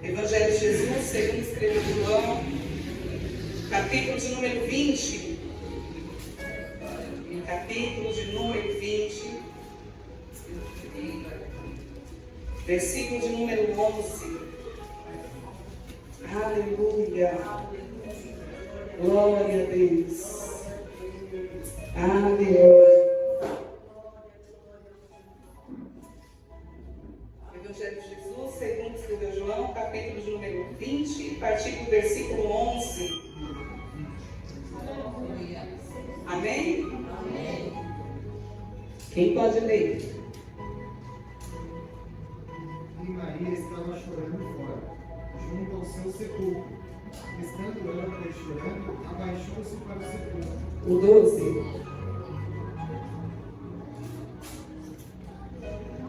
Evangelho de Jesus, segundo escreveu João, capítulo de número 20. Capítulo de número 20. Versículo de número 11. Aleluia. Glória a Deus. Aleluia. Evangelho de Jesus, segundo escreveu João, capítulo de número 20, a partir do versículo 11. Amém? Amém. Quem pode ler? E Maria estava chorando fora, junto ao seu sepulcro. Estando ela chorando, abaixou-se para o sepulcro. O 12.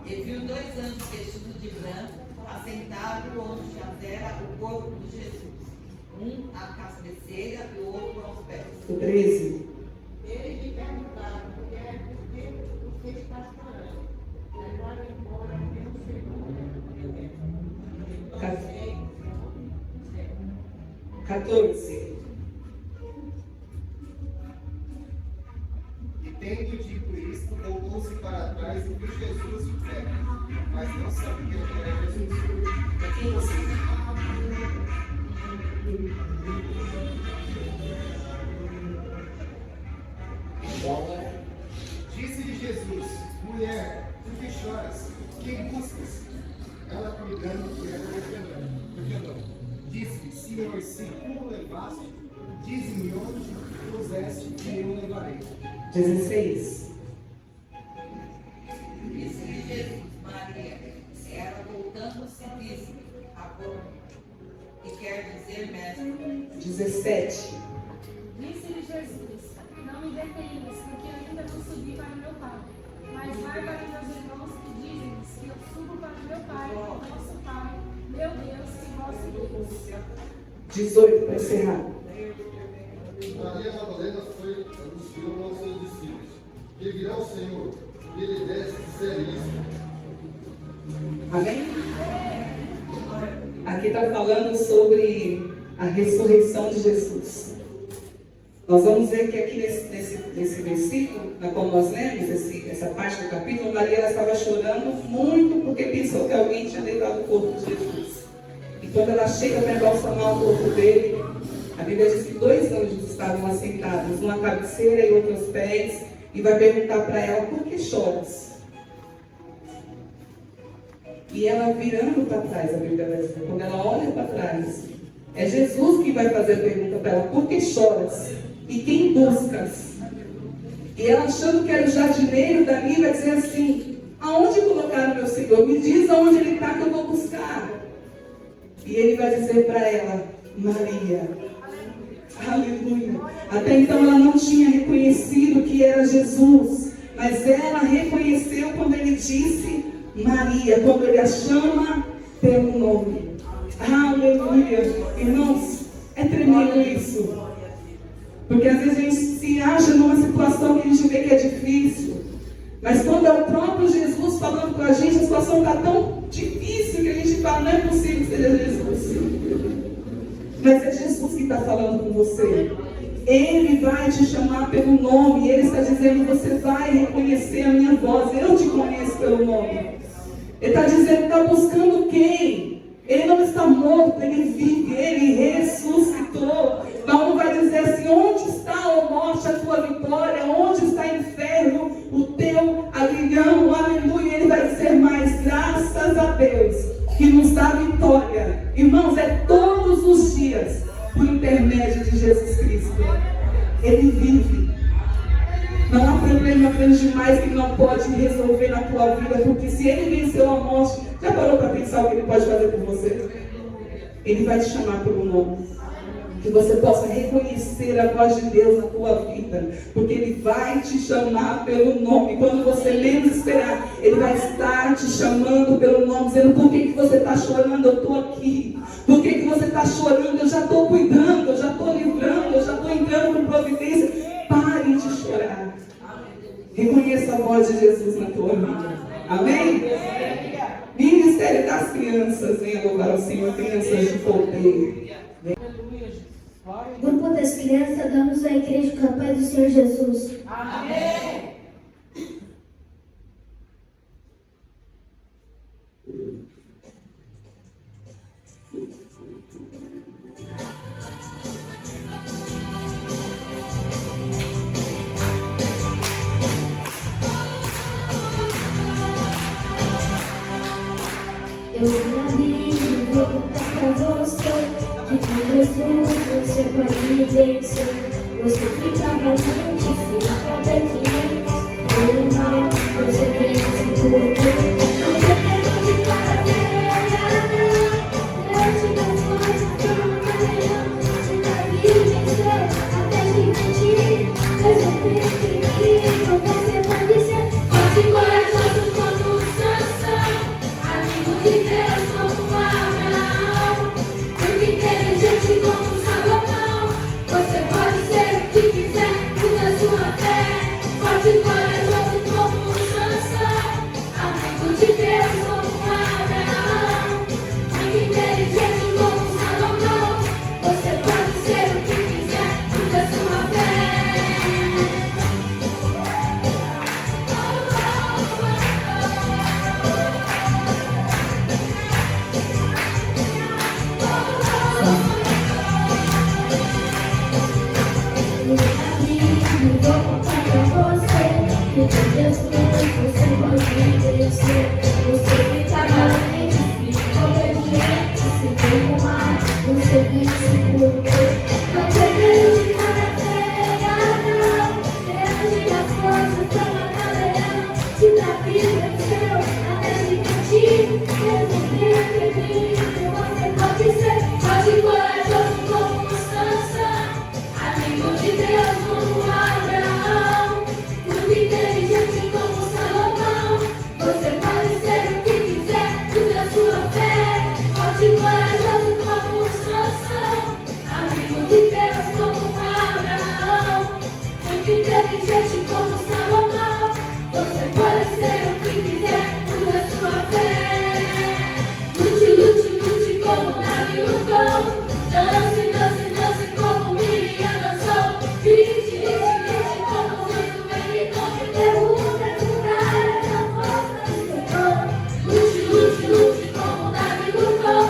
E viu 2 anjos vestidos de branco, assentados onde jazera o corpo de Jesus, um à cabeceira e o outro aos pés. O 13. Eles lhe perguntaram, mulher, por que estás chorando? Agora embora meu Senhor. 14. E tendo dito isto, voltou-se para trás e viu Jesus em pé, mas não sabia que era Jesus. 15. Disse-lhe Jesus, mulher, por que choras? Quem buscas? Ela, cuidando que era refrendou. Disse-lhe, Senhor, se tu o levaste, dize-me onde puseste que eu levarei. 16. Disse-lhe Jesus, Maria, ela voltando-se disse, agora, e quer dizer, mestre. 17. Disse-lhe Jesus, não me detenhas, porque ainda não subi para meu Pai. Mas vai para meus irmãos e dize-lhes que eu subo para meu Pai, o vosso Pai, meu Deus e vosso Deus. 18 para encerrar. Maria Madalena foi anunciou aos seus discípulos: que virá o Senhor, e ele deve dizer isso. Amém? Aqui está falando sobre a ressurreição de Jesus. Nós vamos ver que aqui nesse versículo, na qual nós lemos, essa parte do capítulo, Maria ela estava chorando muito porque pensou que alguém tinha levado o corpo de Jesus. E quando ela chega para embalsamar o corpo dele, a Bíblia diz que 2 anjos estavam assentados, um à cabeceira e outro aos pés, e vai perguntar para ela, por que choras? E ela virando para trás, a Bíblia vai dizer, quando ela olha para trás, é Jesus que vai fazer a pergunta para ela, por que choras? E quem buscas? E ela achando que era o jardineiro dali, vai dizer assim, aonde colocaram meu Senhor? Me diz aonde ele está que eu vou buscar. E ele vai dizer para ela, Maria. Aleluia. Até então ela não tinha reconhecido que era Jesus, mas ela reconheceu quando ele disse Maria, quando ele a chama pelo nome. Aleluia. Irmãos, é tremendo isso. Porque às vezes a gente se acha numa situação que a gente vê que é difícil. Mas quando é o próprio Jesus falando com a gente, a situação está tão difícil que a gente fala, não é possível que seja Jesus. Mas é Jesus que está falando com você. Ele vai te chamar pelo nome. Ele está dizendo, você vai reconhecer a minha voz. Eu te conheço pelo nome. Ele está dizendo, está buscando quem? Ele não está morto, ele vive, ele ressuscitou. Paulo vai dizer assim, onde está, ó morte, a tua vitória? Onde está, inferno, o teu aguilhão? Aleluia. Ele vai dizer mais, graças a Deus, que nos dá vitória. Irmãos, é todos os dias, por intermédio de Jesus Cristo. Ele vive. Não há problema grande demais que ele não pode resolver na tua vida, porque se ele venceu a morte, já parou para pensar o que ele pode fazer por você? Ele vai te chamar pelo nome. Que você possa reconhecer a voz de Deus na tua vida, porque Ele vai te chamar pelo nome. Quando você menos esperar, Ele vai estar te chamando pelo nome, dizendo, por que você está chorando? Eu estou aqui. Por que você está chorando? Eu já estou cuidando, eu já estou livrando, eu já estou entrando com providência. Pare de chorar. Reconheça a voz de Jesus na tua vida. Amém? Ministério da as crianças venham louvar ao Senhor, crianças de poder. Grupo das crianças, damos à igreja com a paz do Senhor Jesus. Amém. Eu vim abrir e vou contar pra você que com Jesus você pode vencer. Você fica valiente, fica competente. Pelo mal, você vence por Deus. Não depende de cara feia, não. Eu te dou força, eu não te vi vencer até me mentir. Mas eu tenho que você pode ser forte e corajoso como Sansão. Amigo de Deus como Abraão, muito inteligente como Salomão. Você pode ser o que quiser, usa sua fé. Forte e corajoso como Sansão. Amigo de Deus como Abraão, muito inteligente como Salomão. Você pode ser o que quiser, usa sua fé. Vou contar pra você que com Deus você pode vencer. Você fica valente, fica obediente. Se tem um mar, você vence por Deus. Não depende de cara feia, não. Depende da força, toma cadeirão. Se Davi venceu, até de mentir. Você pode ser forte e corajoso como Sansão. Amigo de Deus como Abraão, muito inteligente como Salomão. Você pode ser o que quiser, usa sua fé. Forte e corajoso como Sansão. Amigo de Deus como Abraão, muito inteligente como Salomão. Você pode ser o que quiser, usa sua fé. Lute, lute, lute como Davi lutou. Dance, dance, dance como Miriam dançou. Grite, grite, grite como Josué gritou. Derruba a muralha da força do Senhor. Lute, lute, lute como Davi lutou.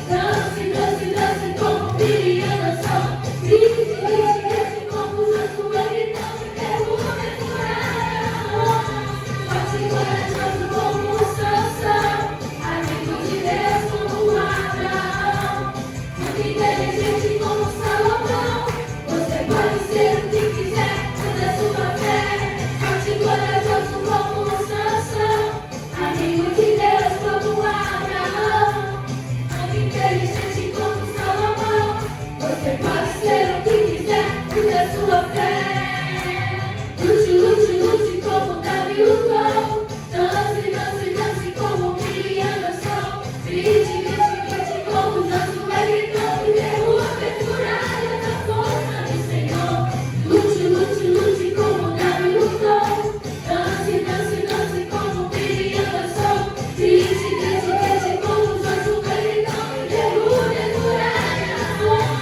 Dance, dance, dance como Miriam dançou. Grite, grite, grite como Josué gritou. Derruba a muralha da força. Forte e corajoso como Sansão. Amigo de Deus como Abraão, muito inteligente como Salomão. Você pode ser o que quiser, usa sua fé. Forte e corajoso como Sansão. Amigo de Deus como Abraão, muito inteligente como Salomão. Você pode ser o que quiser, usa sua fé. Lute, lute, lute como Davi lutou. Dance, dance, dance como Miriam dançou. Grite, grite, grite como Josué gritou. E derruba a muralha da força do Senhor. Lute, lute, lute como Davi lutou. Dance, dance, dance como Miriam dançou. Grite, grite, grite como Josué gritou. E derruba a muralha da força.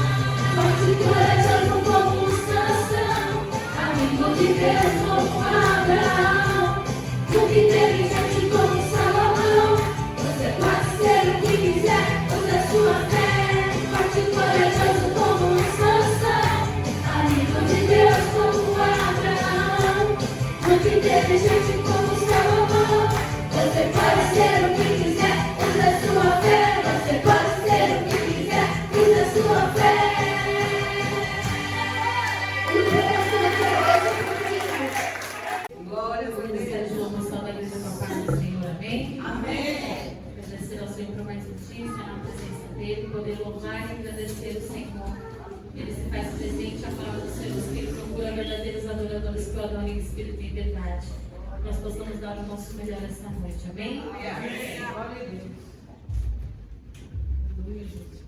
Forte e corajoso como Sansão. Amigo de Deus como Abraão, muito inteligente como Salomão. Você pode ser o que quiser, usa sua fé. Forte e corajoso como Sansão. Amigo de Deus como Abraão, muito inteligente como Salomão. Você pode ser o que quiser, usa sua fé. Você pode ser o que quiser, usa sua fé. Glória a Deus. Desejo uma moção da igreja com a paz do Senhor, amém? Amém. Agradecer ao Senhor por mais um dia, estar na presença dele, poder louvar e agradecer o Senhor. Ele se faz presente, a palavra do Senhor, que ele procura verdadeiros adoradores que o adorem em espírito e em verdade. Nós possamos dar o nosso melhor esta noite, amém? Amém. Glória a Deus. Aleluia, Jesus.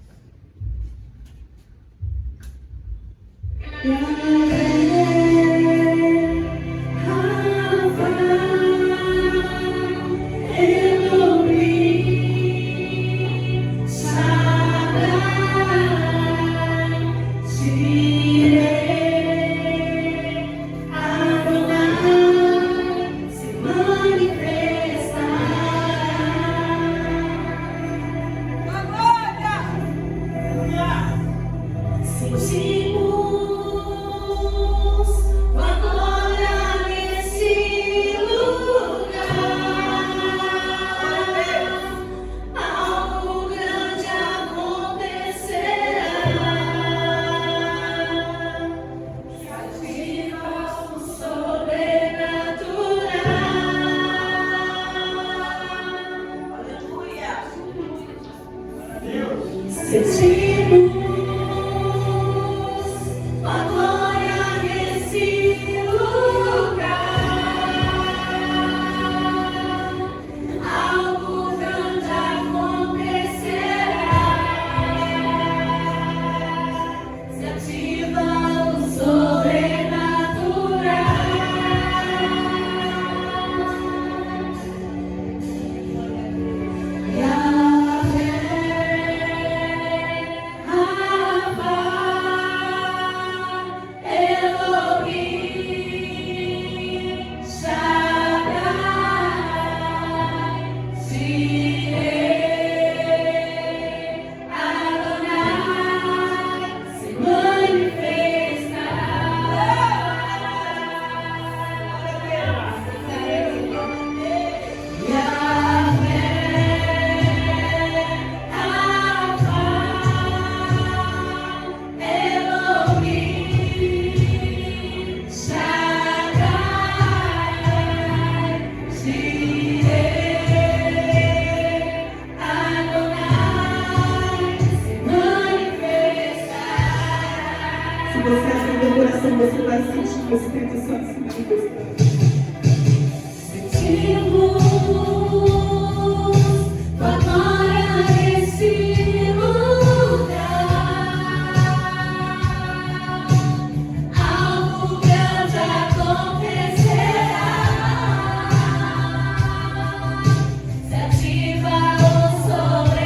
Elohim. Sentimos a glória nesse lugar. Algo grande acontecerá. Se ativa o sobrenatural. Se você abrir o coração, você vai sentir o Espírito Santo se manifestando. Sentimos tua glória nesse lugar. Algo grande acontecerá. Se ativa o sobrenatural.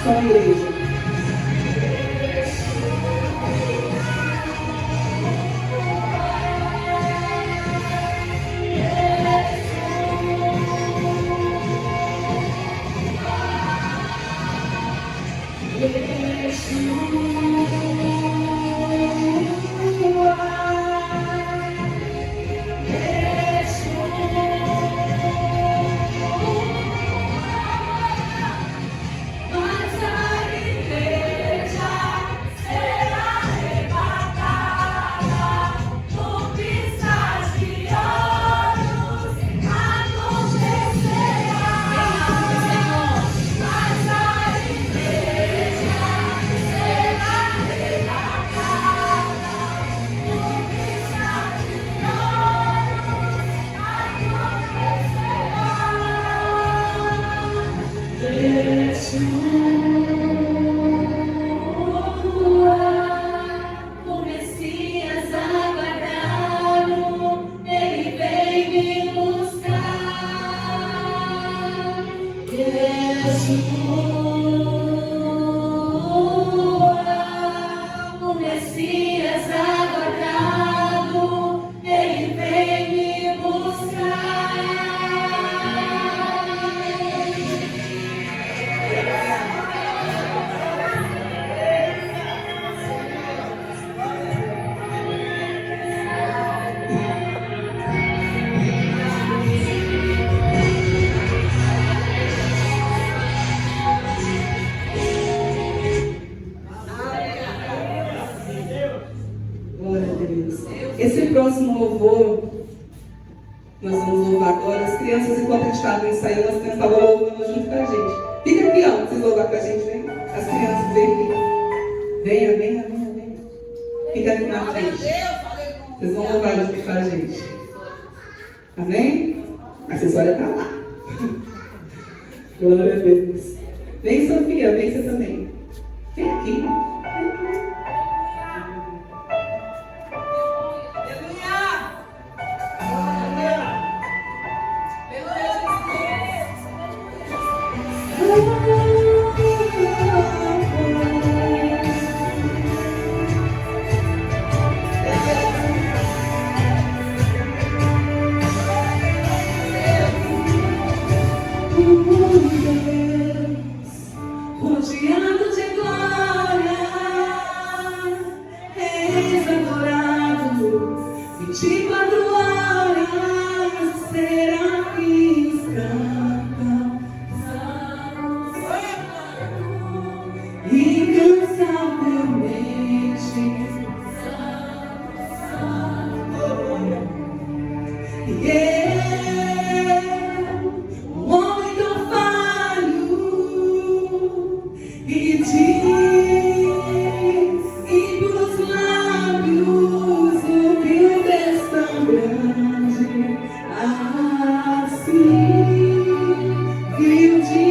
Só a igreja. O Messias aguardado, ele vem me buscar. O Messias aguardado, ele vem me buscar. Esse próximo louvor, nós vamos louvar agora. As crianças, enquanto a gente estava ensaiando, as crianças estavam louvando junto com a gente. Fica aqui, ó, pra vocês louvar com a gente, vem. As crianças, vem aqui. Venha, venha, venha, venha. Fica aqui na frente. Vocês vão louvar junto com a gente. Amém? A acessória está lá. Glória a Deus. Vem, Sofia, vem você também. Vem aqui. Rodeado de glória, és adorado, 24 horas, serafins cantam, incansavelmente, e eu, um homem tão falho, e diz, e pros lábios, o que és tão grande, assim, viu de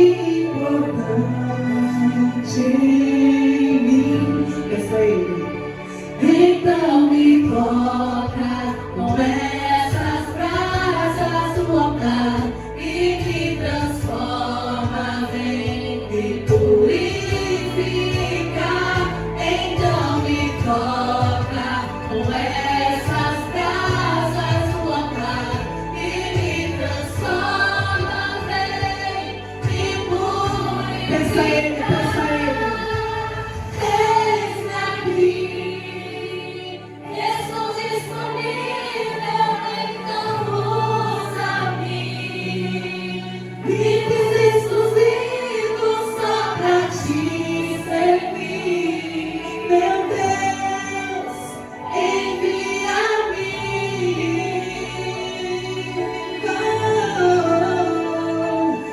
importante em mim. Essa aí. Então me toca com essas brasas loucas e me transforma, vem me purificar. Então me toca com essas brasas loucas e me transforma, vem me purificar. Pensa ele, pensa ele. Eis aqui, estou disponível, então usa-me. Livres exclusivos só pra te servir. Meu Deus, envia-me.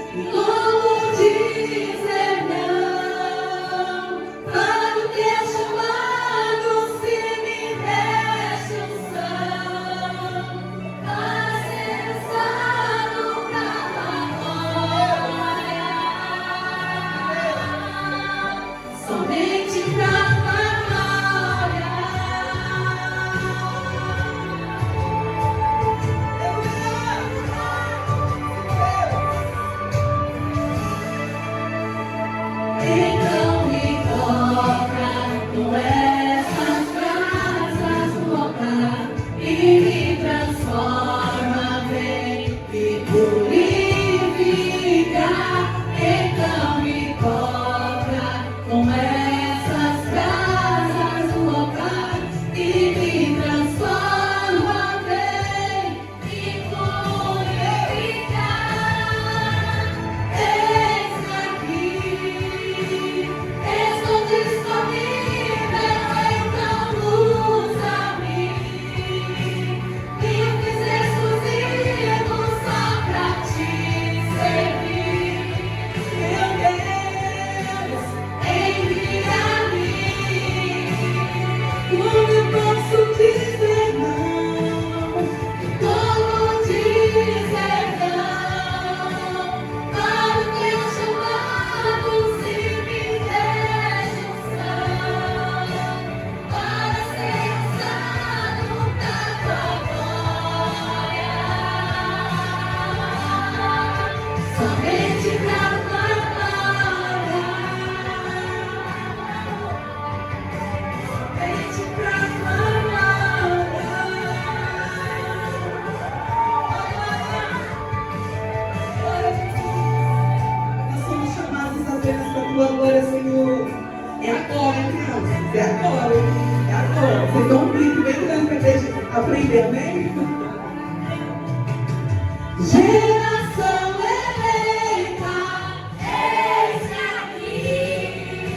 E como dizer não para o teu chamado, se me deixa unção para ser usado pra glória, somente pra glória. Então me toca com essas brasas loucas e me transforma, vem me purificar. Então me toca com essas brasas loucas e me transforma, vem me purificar. Eis aqui, estou disponível, então usa-me. Livres exclusivos só pra te servir. Meu Deus, envia-me. Como eu posso dizer não? Como dizer não para o teu chamado, se me deixa unção para ser usado pra tua glória, somente pra tua glória, somente pra tua glória. Nós somos chamados apenas para a tua glória, Senhor. É agora, hein, crianças? É agora, hein? É agora. Vocês dão um grito bem grande para a gente aprender, amém? Geração eleita, eis aqui,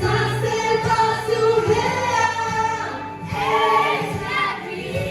sacerdócio real, eis aqui.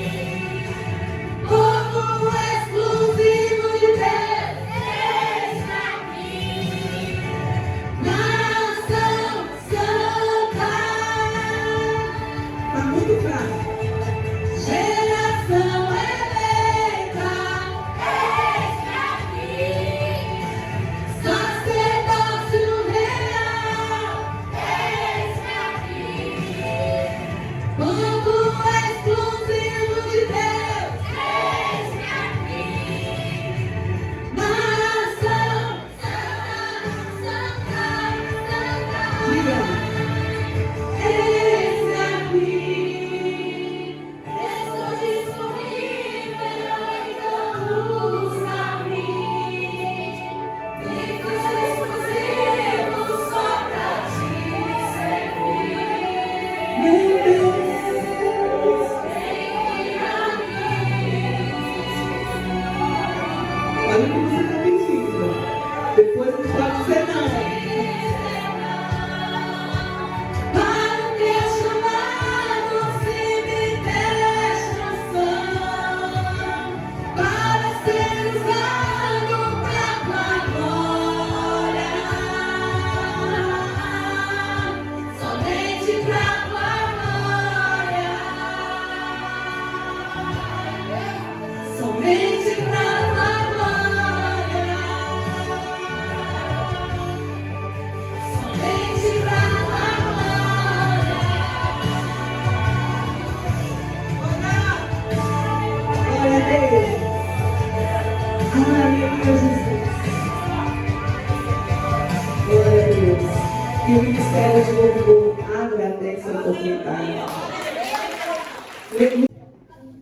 E o Ministério de Louvor agradece a oportunidade.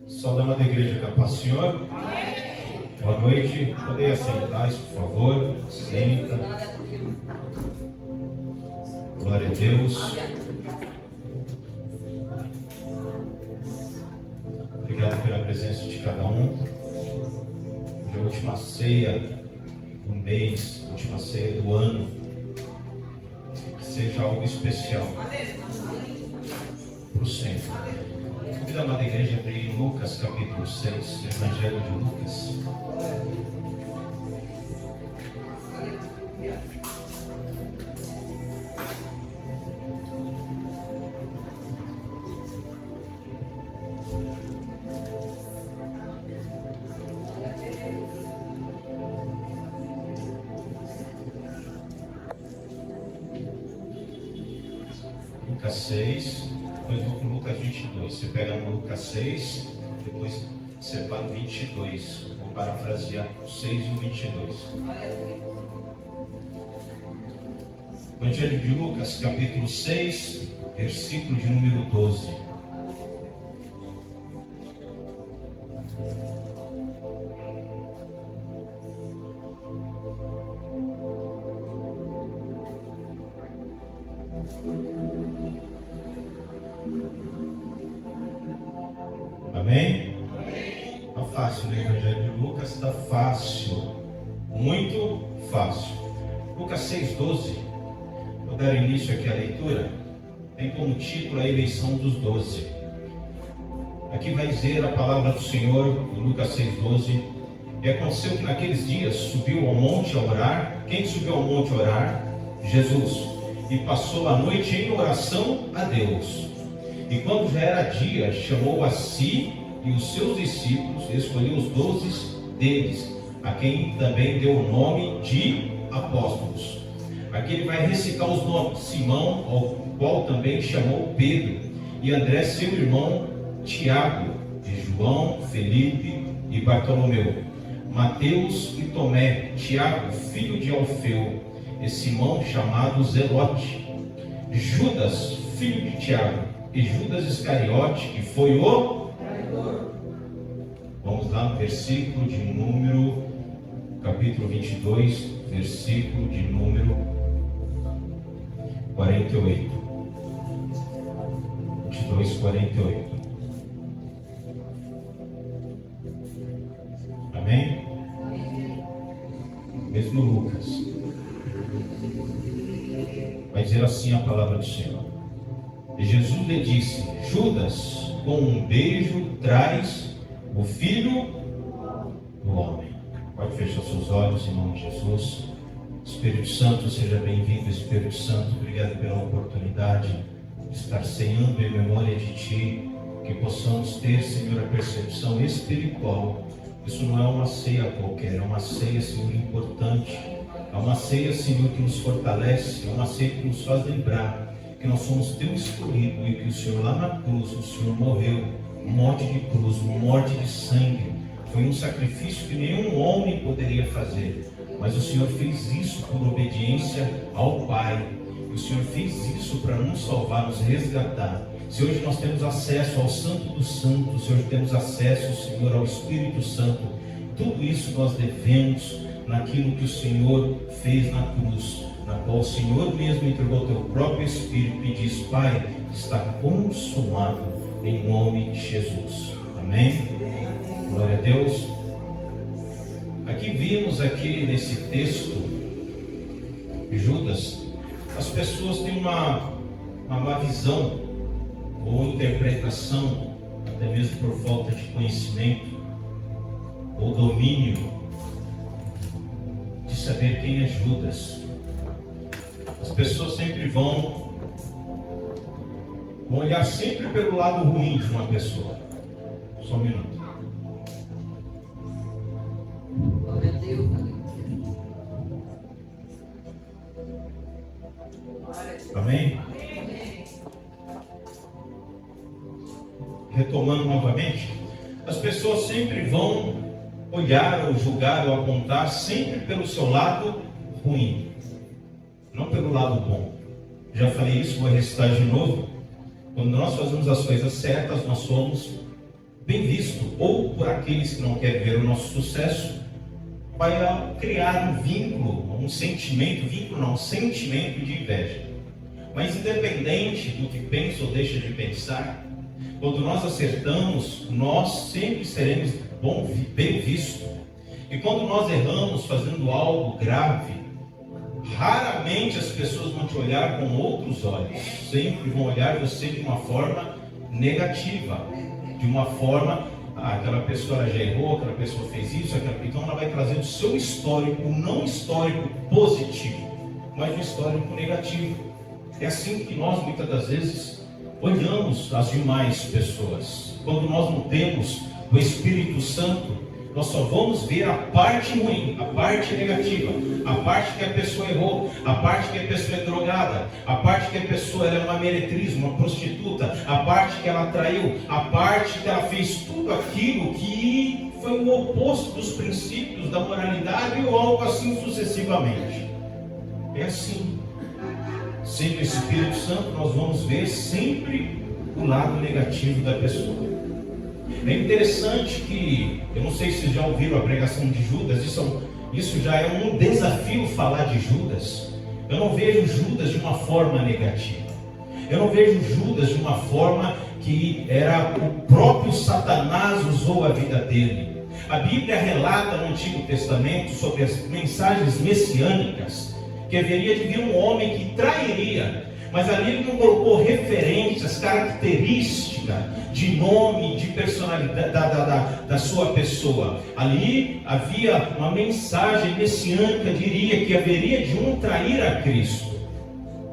Saudamos da igreja com a paz do Senhor. Boa noite. Podem assentar-se, por favor. Senta. Glória a Deus. Obrigado pela presença de cada um. Hoje é a última ceia do mês, a última ceia do ano. Que seja algo especial para o Senhor. Convido a amada igreja a abrir em Lucas capítulo 6, Evangelho de Lucas. Lucas 6, depois vou para Lucas 22. Você pega no Lucas 6, depois separa o 22. Vou parafrasear o 6 e o 22. Evangelho de Lucas, capítulo 6, versículo de número 12. Amém? Está fácil, né? O Evangelho de Lucas está fácil, muito fácil. Lucas 6,12. Vou dar início aqui à leitura. Tem como título a eleição dos 12. Aqui vai dizer a palavra do Senhor, em Lucas 6,12. E aconteceu que naqueles dias subiu ao monte a orar. Quem subiu ao monte a orar? Jesus. E passou a noite em oração a Deus. E quando já era dia, chamou a si e os seus discípulos, escolheu os 12 deles, a quem também deu o nome de apóstolos. Aqui ele vai recitar os nomes: Simão, ao qual também chamou Pedro, e André, seu irmão, Tiago, e João, Felipe e Bartolomeu, Mateus e Tomé, Tiago, filho de Alfeu, e Simão, chamado Zelote, Judas, filho de Tiago, e Judas Iscariote, que foi o traidor. Vamos lá no versículo de número, capítulo 22, versículo de número 48. 22, 48. Amém? Mesmo Lucas. Vai dizer assim a palavra do Senhor. E Jesus lhe disse: Judas, com um beijo traz o Filho do Homem. Pode fechar seus olhos em nome de Jesus. Espírito Santo, seja bem-vindo. Espírito Santo, obrigado pela oportunidade de estar ceando em memória de Ti. Que possamos ter, Senhor, a percepção espiritual. Isso não é uma ceia qualquer, é uma ceia, Senhor, importante. É uma ceia, Senhor, que nos fortalece. É uma ceia que nos faz lembrar que nós somos teu escolhido e que o Senhor lá na cruz, o Senhor morreu, morte de cruz, morte de sangue. Foi um sacrifício que nenhum homem poderia fazer, mas o Senhor fez isso por obediência ao Pai. E o Senhor fez isso para nos salvar, nos resgatar. Se hoje nós temos acesso ao Santo dos Santos, se hoje temos acesso, Senhor, ao Espírito Santo, tudo isso nós devemos naquilo que o Senhor fez na cruz, na qual o Senhor mesmo entregou o teu próprio Espírito e diz: Pai, está consumado, em nome de Jesus. Amém? Glória a Deus. Aqui vimos aqui nesse texto, Judas, as pessoas têm uma má visão ou interpretação, até mesmo por falta de conhecimento ou domínio, de saber quem é Judas. As pessoas sempre vão olhar sempre pelo lado ruim de uma pessoa. Só um minuto. Glória a Deus. Amém? Retomando novamente, as pessoas sempre vão olhar ou julgar ou apontar sempre pelo seu lado ruim, não pelo lado bom. Já falei isso, vou recitar de novo. Quando nós fazemos as coisas certas, nós somos bem vistos. Ou por aqueles que não querem ver o nosso sucesso, vai criar um vínculo, um sentimento de inveja. Mas independente do que pensa ou deixa de pensar, quando nós acertamos, nós sempre seremos bem vistos. E quando nós erramos fazendo algo grave, raramente as pessoas vão te olhar com outros olhos. Sempre vão olhar você de uma forma negativa. De uma forma, aquela pessoa já errou, aquela pessoa fez isso, então ela vai trazer o seu histórico, não histórico positivo, mas um histórico negativo. É assim que nós muitas das vezes olhamos as demais pessoas. Quando nós não temos o Espírito Santo, nós só vamos ver a parte ruim, a parte negativa, a parte que a pessoa errou, a parte que a pessoa é drogada, a parte que a pessoa é uma meretriz, uma prostituta, a parte que ela traiu, a parte que ela fez tudo aquilo que foi o oposto dos princípios da moralidade ou algo assim sucessivamente. É assim. Sem o Espírito Santo, nós vamos ver sempre o lado negativo da pessoa. É interessante que, eu não sei se vocês já ouviram a pregação de Judas, isso já é um desafio falar de Judas. Eu não vejo Judas de uma forma negativa. Eu não vejo Judas de uma forma que era o próprio Satanás usou a vida dele. A Bíblia relata no Antigo Testamento sobre as mensagens messiânicas, que haveria de vir um homem que trairia, mas ali ele não colocou referências, características de nome, de personalidade da sua pessoa. Ali havia uma mensagem messiânica, diria que haveria de um trair a Cristo.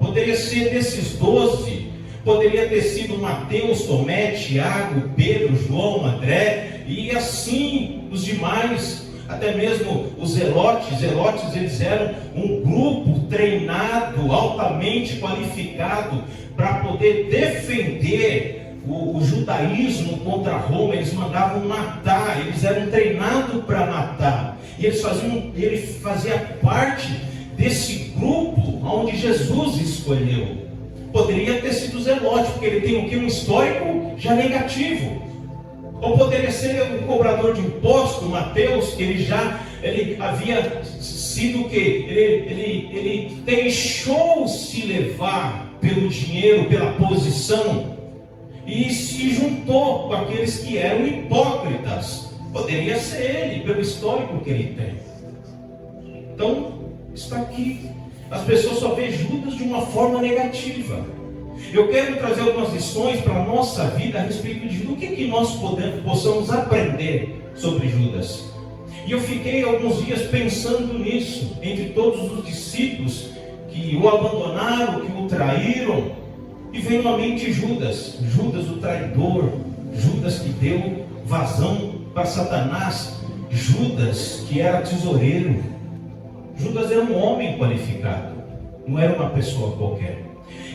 Poderia ser desses 12, poderia ter sido Mateus, Tomé, Tiago, Pedro, João, André, e assim os demais. Até mesmo os zelotes, eles eram um grupo treinado, altamente qualificado para poder defender o judaísmo contra Roma. Eles mandavam matar, eles eram treinados para matar. E ele fazia parte desse grupo onde Jesus escolheu. Poderia ter sido zelote, porque ele tem um histórico já negativo. Ou poderia ser o cobrador de imposto, Mateus, que ele havia sido o quê? Ele deixou-se levar pelo dinheiro, pela posição, e se juntou com aqueles que eram hipócritas. Poderia ser ele, pelo histórico que ele tem. Então, está aqui. As pessoas só veem Judas de uma forma negativa. Eu quero trazer algumas lições para a nossa vida a respeito de do que nós possamos aprender sobre Judas. E eu fiquei alguns dias pensando nisso, entre todos os discípulos que o abandonaram, que o traíram, e veio à mente Judas, o traidor, Judas que deu vazão para Satanás, Judas que era tesoureiro. Judas era um homem qualificado, não era uma pessoa qualquer.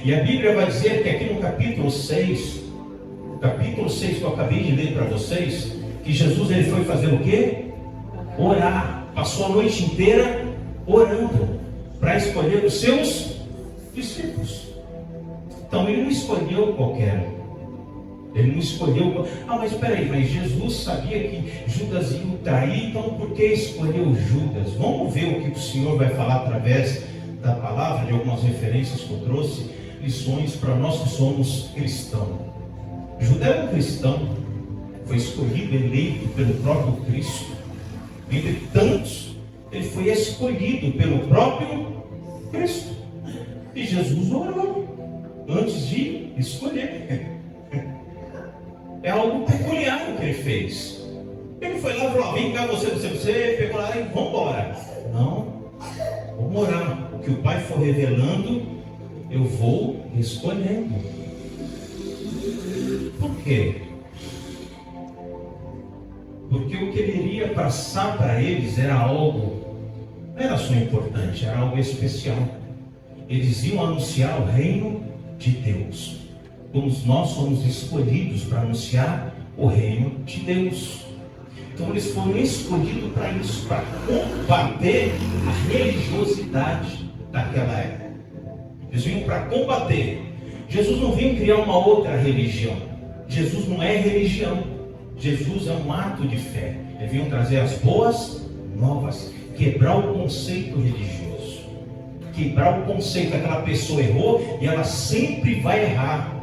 E a Bíblia vai dizer que aqui no capítulo 6 que eu acabei de ler para vocês, que Jesus ele foi fazer o quê? Orar. Passou a noite inteira orando para escolher os seus discípulos. Então ele não escolheu qualquer um. Ele não escolheu. Mas espera aí, mas Jesus sabia que Judas ia o trair, então por que escolheu Judas? Vamos ver o que o Senhor vai falar através da palavra, de algumas referências que eu trouxe, lições para nós que somos cristãos. Judas era um cristão, foi escolhido, eleito pelo próprio Cristo. Entre tantos, ele foi escolhido pelo próprio Cristo. E Jesus orou antes de escolher. É algo peculiar o que ele fez. Ele foi lá e falou: vem cá, você, pegou lá e vamos embora. Não, vamos orar. O que o Pai for revelando, eu vou escolhendo. Por quê? Porque o que ele iria passar para eles era algo, não era só importante, era algo especial. Eles iam anunciar o reino de Deus. Como nós somos escolhidos para anunciar o reino de Deus. Então eles foram escolhidos para isso, para combater a religiosidade daquela época. Eles vinham para combater. Jesus não veio criar uma outra religião. Jesus não é religião. Jesus é um ato de fé. Eles vinham trazer as boas novas, quebrar o conceito religioso, quebrar o conceito. Aquela pessoa errou e ela sempre vai errar.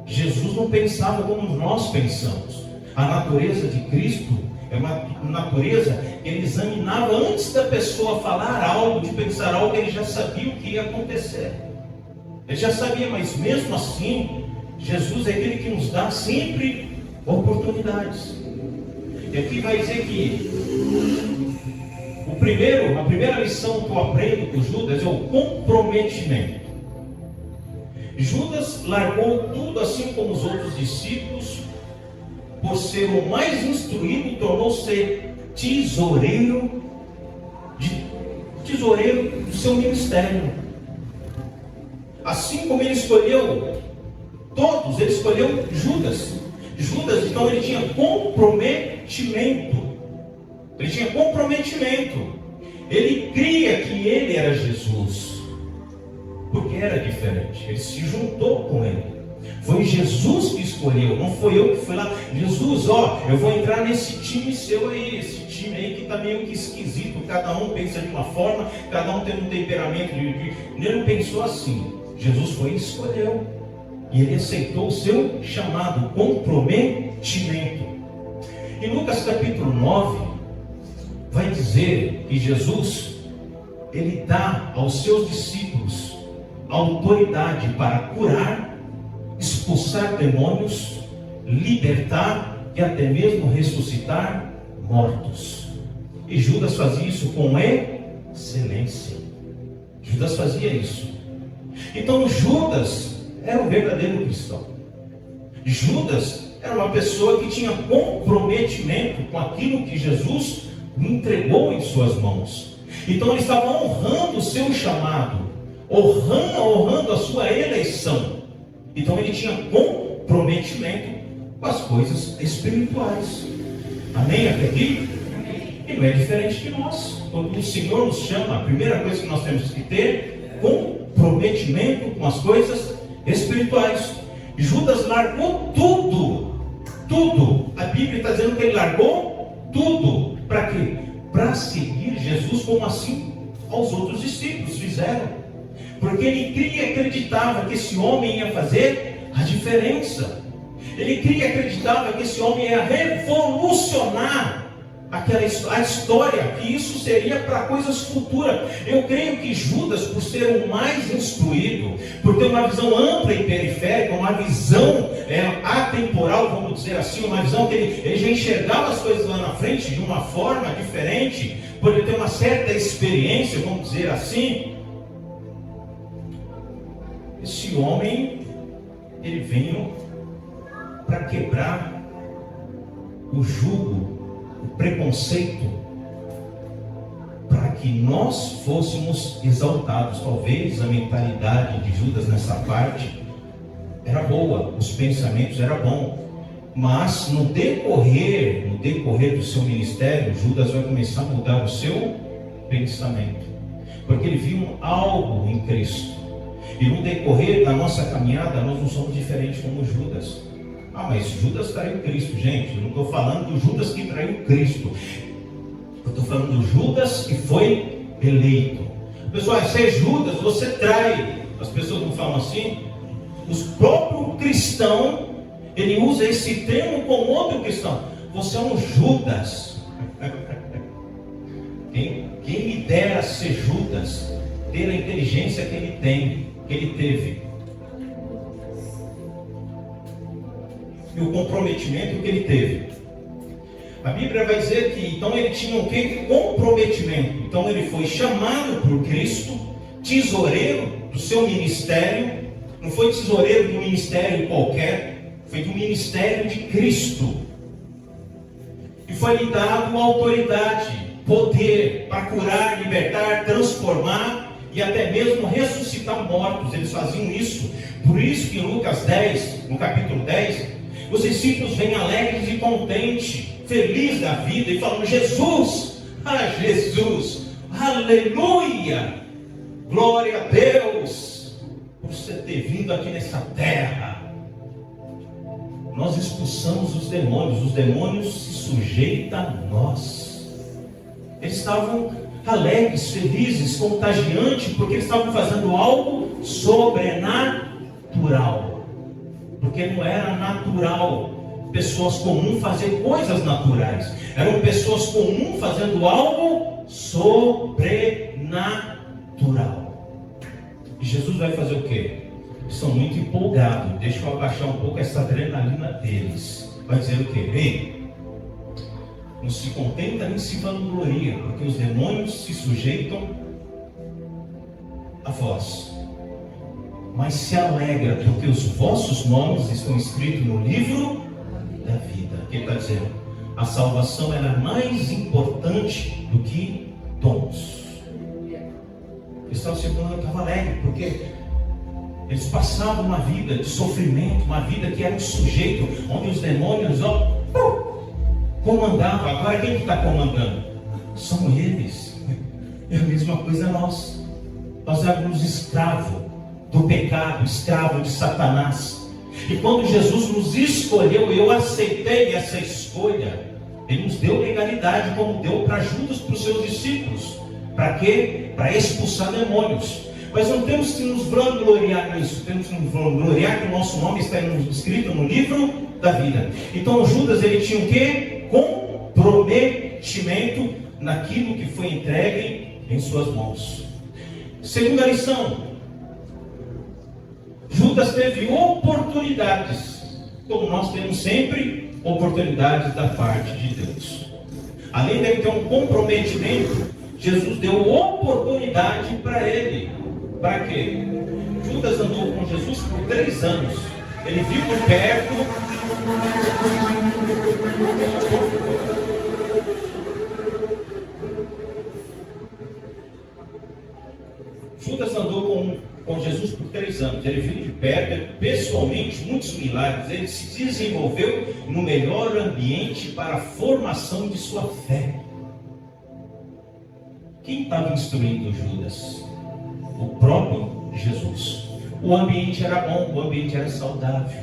Jesus não pensava como nós pensamos. A natureza de Cristo é uma natureza que ele examinava antes da pessoa falar algo, de pensar algo, ele já sabia o que ia acontecer. Ele já sabia, mas mesmo assim, Jesus é aquele que nos dá sempre oportunidades. E aqui vai dizer que a primeira lição que eu aprendo com Judas é o comprometimento. Judas largou tudo, assim como os outros discípulos, por ser o mais instruído, tornou-se tesoureiro do seu ministério. Assim como ele escolheu todos, ele escolheu Judas. Judas, então, ele tinha comprometimento. Ele cria que ele era Jesus, porque era diferente. Ele se juntou com ele. Foi Jesus que escolheu, não foi eu que fui lá. Jesus, eu vou entrar nesse time seu aí, esse time aí que está meio que esquisito. Cada um pensa de uma forma, cada um tem um temperamento. Ele não pensou assim. Jesus foi e escolheu. E ele aceitou o seu chamado, comprometimento. Em Lucas capítulo 9, vai dizer que Jesus, ele dá aos seus discípulos autoridade para curar, expulsar demônios, libertar e até mesmo ressuscitar mortos. E Judas fazia isso com excelência. Judas fazia isso. Então Judas era um verdadeiro cristão. Judas era uma pessoa que tinha comprometimento com aquilo que Jesus entregou em suas mãos. Então ele estava honrando o seu chamado, honrando a sua eleição. Então ele tinha comprometimento com as coisas espirituais. Amém? Até aqui? E não é diferente de nós. Quando o Senhor nos chama, a primeira coisa que nós temos que ter é comprometimento com as coisas espirituais. Judas largou tudo. A Bíblia está dizendo que ele largou tudo. Para quê? Para seguir Jesus, como assim aos outros discípulos fizeram. Porque ele cria e acreditava que esse homem ia fazer a diferença. Ele cria e acreditava que esse homem ia revolucionar a história, que isso seria para coisas futuras. Eu creio que Judas, por ser o mais instruído, por ter uma visão ampla e periférica, uma visão atemporal, vamos dizer assim, uma visão que ele já enxergava as coisas lá na frente de uma forma diferente, por ele ter uma certa experiência, vamos dizer assim. Esse homem, ele veio para quebrar o jugo, o preconceito, para que nós fôssemos exaltados. Talvez a mentalidade de Judas nessa parte era boa, os pensamentos eram bons, mas no decorrer do seu ministério, Judas vai começar a mudar o seu pensamento, porque ele viu algo em Cristo. E no decorrer da nossa caminhada, nós não somos diferentes como Judas. Mas Judas traiu Cristo, gente. Eu não estou falando do Judas que traiu Cristo. Eu estou falando do Judas que foi eleito. Pessoal, se é Judas, você trai. As pessoas não falam assim. Os próprios cristãos, ele usa esse termo com outro cristão. Você é um Judas. Quem me dera ser Judas, ter a inteligência que ele tem, que ele teve, e o comprometimento que ele teve. A Bíblia vai dizer que então ele tinha o que? Comprometimento. Então ele foi chamado por Cristo, tesoureiro do seu ministério. Não foi tesoureiro de um ministério qualquer, foi do ministério de Cristo. E foi-lhe dado autoridade, poder para curar, libertar, transformar e até mesmo ressuscitar mortos. Eles faziam isso. Por isso que em Lucas 10, no capítulo 10, os discípulos vêm alegres e contentes, felizes da vida, e falam: Jesus, Jesus, aleluia, glória a Deus. ter vindo aqui nessa terra. Nós expulsamos os demônios se sujeitam a nós. Eles estavam alegres, felizes, contagiantes, porque eles estavam fazendo algo sobrenatural. Porque não era natural pessoas comuns fazer coisas naturais. Eram pessoas comuns fazendo algo sobrenatural. E Jesus vai fazer o quê? Eles são muito empolgados. Deixa eu abaixar um pouco essa adrenalina deles. Vai dizer o quê? Ei, não se contenta nem se vangloria, porque os demônios se sujeitam a vós. Mas se alegra, porque os vossos nomes estão escritos no livro da vida. O que ele está dizendo? A salvação era mais importante do que dons. Eles estavam se tornando, estavam alegres, porque eles passavam uma vida de sofrimento, uma vida que era um sujeito, onde os demônios comandavam. Agora quem está comandando? São eles. É a mesma coisa nós. Nós éramos escravos do pecado, escravos de Satanás. E quando Jesus nos escolheu, eu aceitei essa escolha. Ele nos deu legalidade, como deu para Judas, para os seus discípulos. Para quê? Para expulsar demônios. Mas não temos que nos vangloriar nisso. Temos que nos vangloriar que o nosso nome está escrito no livro da vida. Então Judas, ele tinha o quê? Comprometimento naquilo que foi entregue em suas mãos. Segunda lição: Judas teve oportunidades, como nós temos sempre oportunidades da parte de Deus. Além de ter um comprometimento, Jesus deu oportunidade para ele. Para quê? Judas andou com Jesus por 3 anos. Ele viu por perto. Judas andou com Jesus por 3 anos. Ele viu de perto, pessoalmente, muitos milagres. Ele se desenvolveu no melhor ambiente para a formação de sua fé. Quem estava instruindo Judas? O próprio Jesus. O ambiente era bom, o ambiente era saudável,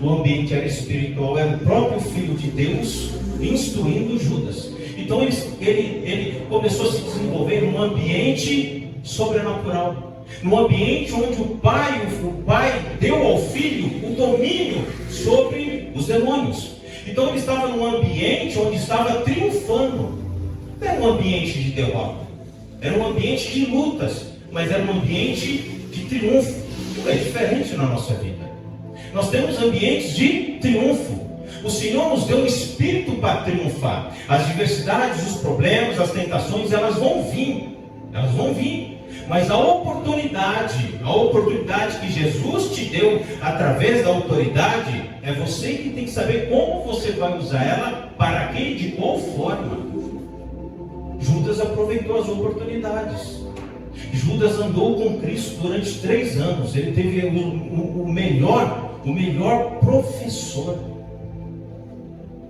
o ambiente era espiritual, era o próprio Filho de Deus instruindo Judas. Então ele começou a se desenvolver num ambiente sobrenatural, num ambiente onde o pai deu ao filho o domínio sobre os demônios. Então ele estava num ambiente onde estava triunfando. Não era um ambiente de derrota, era um ambiente de lutas, mas era um ambiente de triunfo. É diferente na nossa vida. Nós temos ambientes de triunfo. O Senhor nos deu um espírito para triunfar. As diversidades, os problemas, as tentações, elas vão vir. Elas vão vir. Mas a oportunidade que Jesus te deu através da autoridade, é você que tem que saber como você vai usar ela, para quê e de qual forma. Judas aproveitou as oportunidades. Judas andou com Cristo durante 3 anos. Ele teve o melhor professor.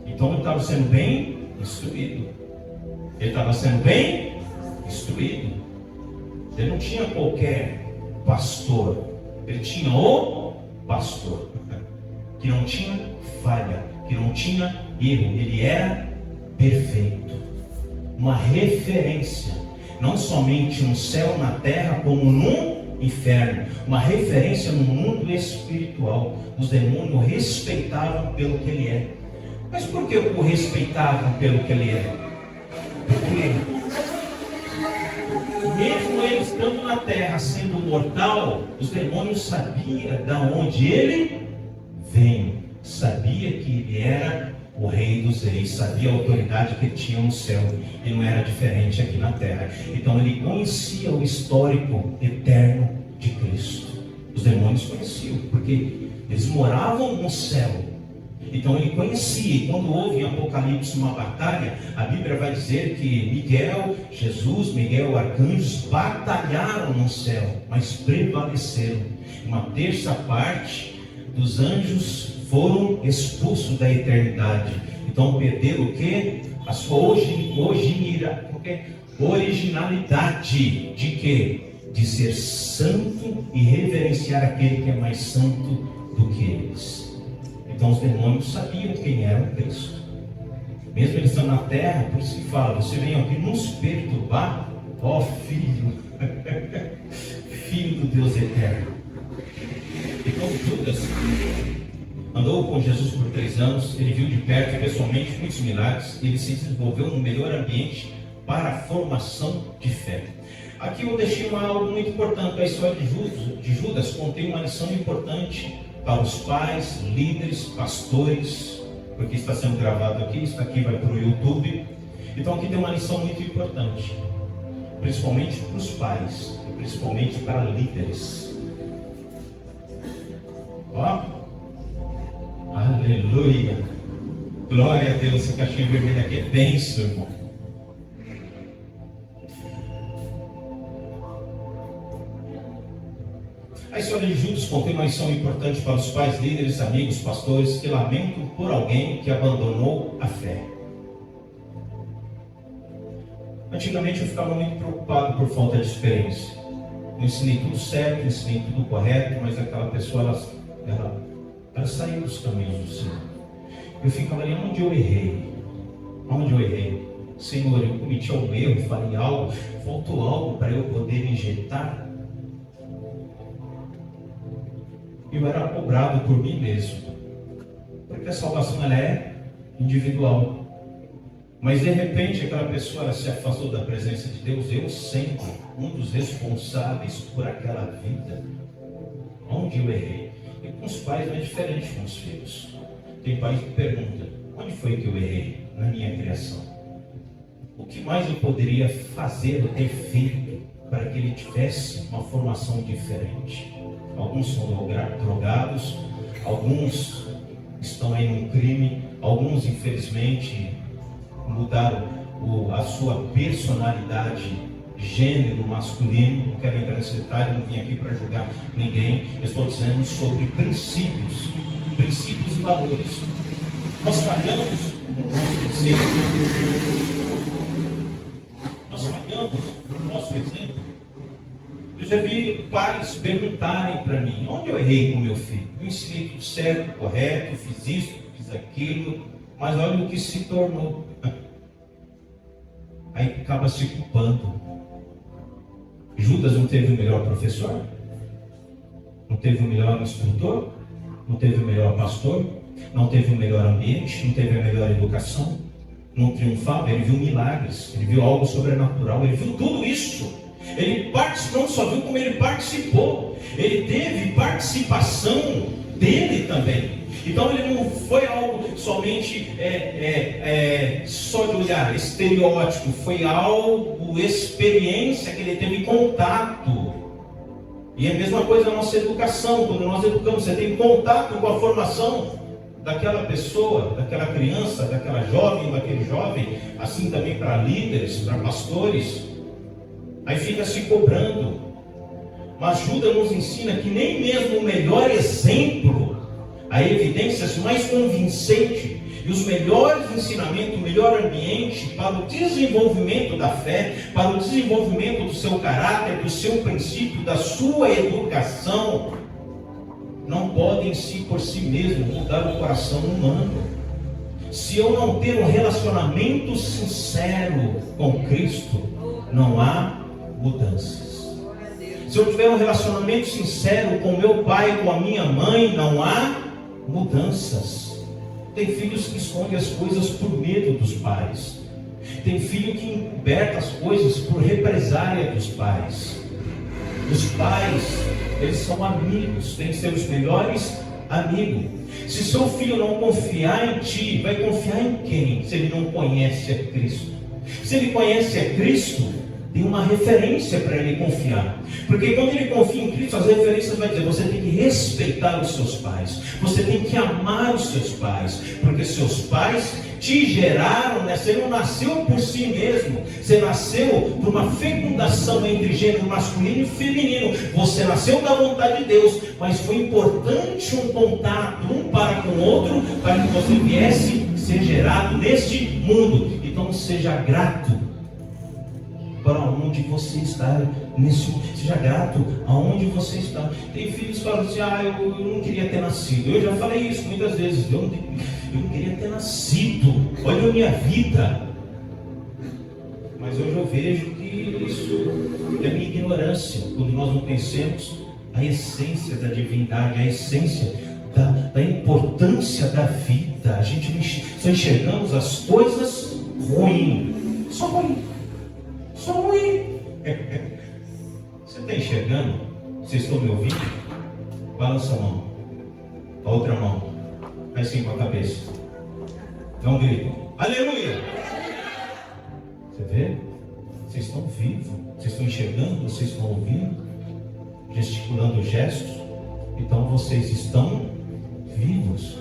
Então ele estava sendo bem instruído. Ele estava sendo bem instruído. Ele não tinha qualquer pastor. Ele tinha o pastor, que não tinha falha, que não tinha erro. Ele era perfeito. Uma referência, não somente no céu, na terra, como no inferno. Uma referência no mundo espiritual. Os demônios o respeitavam pelo que ele é. Mas por que o respeitavam pelo que ele é? Porque mesmo ele estando na terra, sendo mortal, os demônios sabiam de onde ele veio. Sabia que ele era o rei dos reis, sabia a autoridade que ele tinha no céu, e não era diferente aqui na terra. Então ele conhecia o histórico eterno de Cristo. Os demônios conheciam, porque eles moravam no céu. Então ele conhecia. E quando houve em Apocalipse uma batalha, a Bíblia vai dizer que Miguel, o arcanjo, batalharam no céu, mas prevaleceram. Uma terça parte dos anjos foram expulsos da eternidade. Então perderam o quê? A sua originalidade. De quê? de ser santo e reverenciar aquele que é mais santo do que eles. Então os demônios sabiam quem era o Cristo. Mesmo eles estão na terra, por isso que fala, você vem aqui nos perturbar, ó filho, filho do Deus eterno. Então Judas andou com Jesus por 3 anos, ele viu de perto e pessoalmente muitos milagres, ele se desenvolveu no melhor ambiente para a formação de fé. Aqui eu deixei algo muito importante. A história de Judas contém uma lição importante para os pais, líderes, pastores, porque está sendo gravado aqui, isso aqui vai para o YouTube. Então aqui tem uma lição muito importante, principalmente para os pais e principalmente para líderes. Ó, aleluia, glória a Deus. Essa caixinha vermelha aqui é bênção, irmão. A história de Judas contém uma lição importante para os pais, líderes, amigos, pastores que lamentam por alguém que abandonou a fé. Antigamente eu ficava muito preocupado por falta de experiência. Eu ensinei tudo certo, ensinei tudo correto, mas aquela pessoa, ela saiu dos caminhos do Senhor. Eu ficava ali, onde eu errei? Onde eu errei? Senhor, eu cometi algum erro, falei algo, faltou algo para eu poder injetar? Eu era cobrado por mim mesmo, porque a salvação ela é individual, mas de repente aquela pessoa ela se afastou da presença de Deus. Eu sendo um dos responsáveis por aquela vida, onde eu errei. E com os pais não é diferente com os filhos. Tem pais que perguntam, onde foi que eu errei na minha criação? O que mais eu poderia fazer ou ter feito para que ele tivesse uma formação diferente? Alguns são drogados, alguns estão aí no crime, alguns infelizmente mudaram a sua personalidade, gênero masculino. Não quero entrar nesse detalhe, não vim aqui para julgar ninguém. Eu estou dizendo sobre princípios e valores. Nós falhamos no nosso exemplo. Nós falhamos no nosso exemplo. Eu já vi pais perguntarem para mim, onde eu errei com meu filho? Eu ensinei tudo certo, correto, fiz isso, fiz aquilo, mas olha o que se tornou. Aí acaba se culpando. Judas não teve o melhor professor? Não teve o melhor instrutor? Não teve o melhor pastor? Não teve o melhor ambiente? Não teve a melhor educação? Não triunfava? Ele viu milagres, ele viu algo sobrenatural, ele viu tudo isso. Ele participou, não só viu como ele participou, ele teve participação dele também. Então ele não foi algo somente só de olhar, estereótipo, foi algo, experiência que ele teve contato. E é a mesma coisa na nossa educação. Quando nós educamos, você tem contato com a formação daquela pessoa, daquela criança, daquela jovem, daquele jovem, assim também para líderes, para pastores. Aí fica se cobrando. Mas Judas nos ensina que nem mesmo o melhor exemplo, a evidência mais convincente e os melhores ensinamentos, o melhor ambiente para o desenvolvimento da fé, para o desenvolvimento do seu caráter, do seu princípio, da sua educação, não podem por si mesmos mudar o coração humano. Se eu não ter um relacionamento sincero com Cristo, não há mudanças. Se eu tiver um relacionamento sincero com meu pai, com a minha mãe, não há mudanças. Tem filhos que escondem as coisas por medo dos pais. Tem filho que encoberta as coisas por represália dos pais. Os pais, eles são amigos, têm que ser os melhores amigos. Se seu filho não confiar em ti, vai confiar em quem? Se ele não conhece a Cristo. Se ele conhece a Cristo, tem uma referência para ele confiar. Porque quando ele confia em Cristo, as referências vai dizer, você tem que respeitar os seus pais, você tem que amar os seus pais, porque seus pais te geraram, né? Você não nasceu por si mesmo, você nasceu por uma fecundação entre gênero masculino e feminino, você nasceu da vontade de Deus, mas foi importante um contato um para com o outro, para que você viesse ser gerado neste mundo. Então seja grato para onde você está, seja grato aonde você está. Tem filhos que falam assim, eu não queria ter nascido. Eu já falei isso muitas vezes, eu não queria ter nascido, olha a minha vida. Mas hoje eu vejo que isso é minha ignorância, quando nós não conhecemos a essência da divindade, a essência da importância da vida. A gente só enxergamos as coisas ruins, só ruim. Você está enxergando? Vocês estão me ouvindo? Balança a mão, a outra mão, faz assim com a cabeça, dá um grito, aleluia! Você vê? Vocês estão vivos, vocês estão enxergando, vocês estão ouvindo, gesticulando gestos, então vocês estão vivos.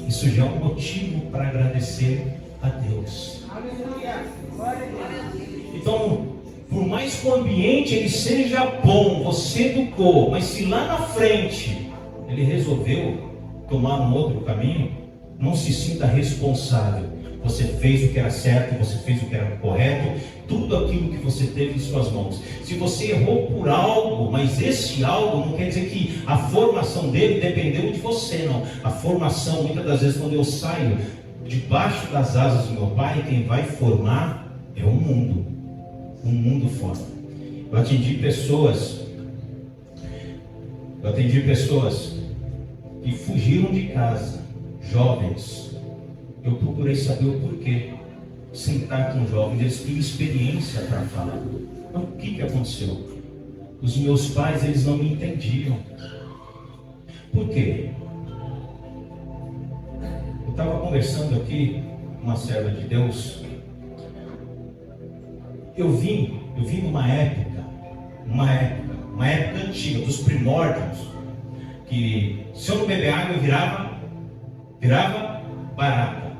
Isso já é um motivo para agradecer a Deus. Então, por mais que o ambiente ele seja bom, você educou, mas se lá na frente ele resolveu tomar um outro caminho, não se sinta responsável. Você fez o que era certo, você fez o que era correto, tudo aquilo que você teve em suas mãos. Se você errou por algo, mas esse algo não quer dizer que a formação dele dependeu de você, não. A formação, muitas das vezes, quando eu saio debaixo das asas do meu pai, quem vai formar é o mundo. O mundo fora. Eu atendi pessoas que fugiram de casa, jovens. Eu procurei saber o porquê. Sentar com jovens, eles tinham experiência para falar. Mas o que aconteceu? Os meus pais, eles não me entendiam. Por quê? Eu estava conversando aqui com uma serva de Deus. Eu vim numa época antiga, dos primórdios, que se eu não beber água eu virava barata.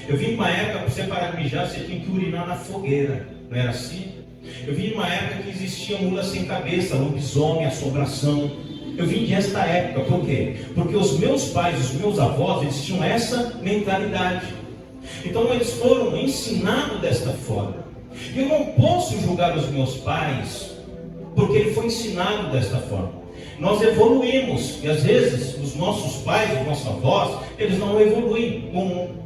Eu vim numa época, para você parar de mijar, você tinha que urinar na fogueira, não era assim? Eu vim numa época que existia mula sem cabeça, lobisomem, assombração. Eu vim desta época, por quê? Porque os meus pais, os meus avós, eles tinham essa mentalidade. Então eles foram ensinados desta forma. E eu não posso julgar os meus pais, porque ele foi ensinado desta forma. Nós evoluímos, e às vezes os nossos pais, os nossos avós, eles não evoluem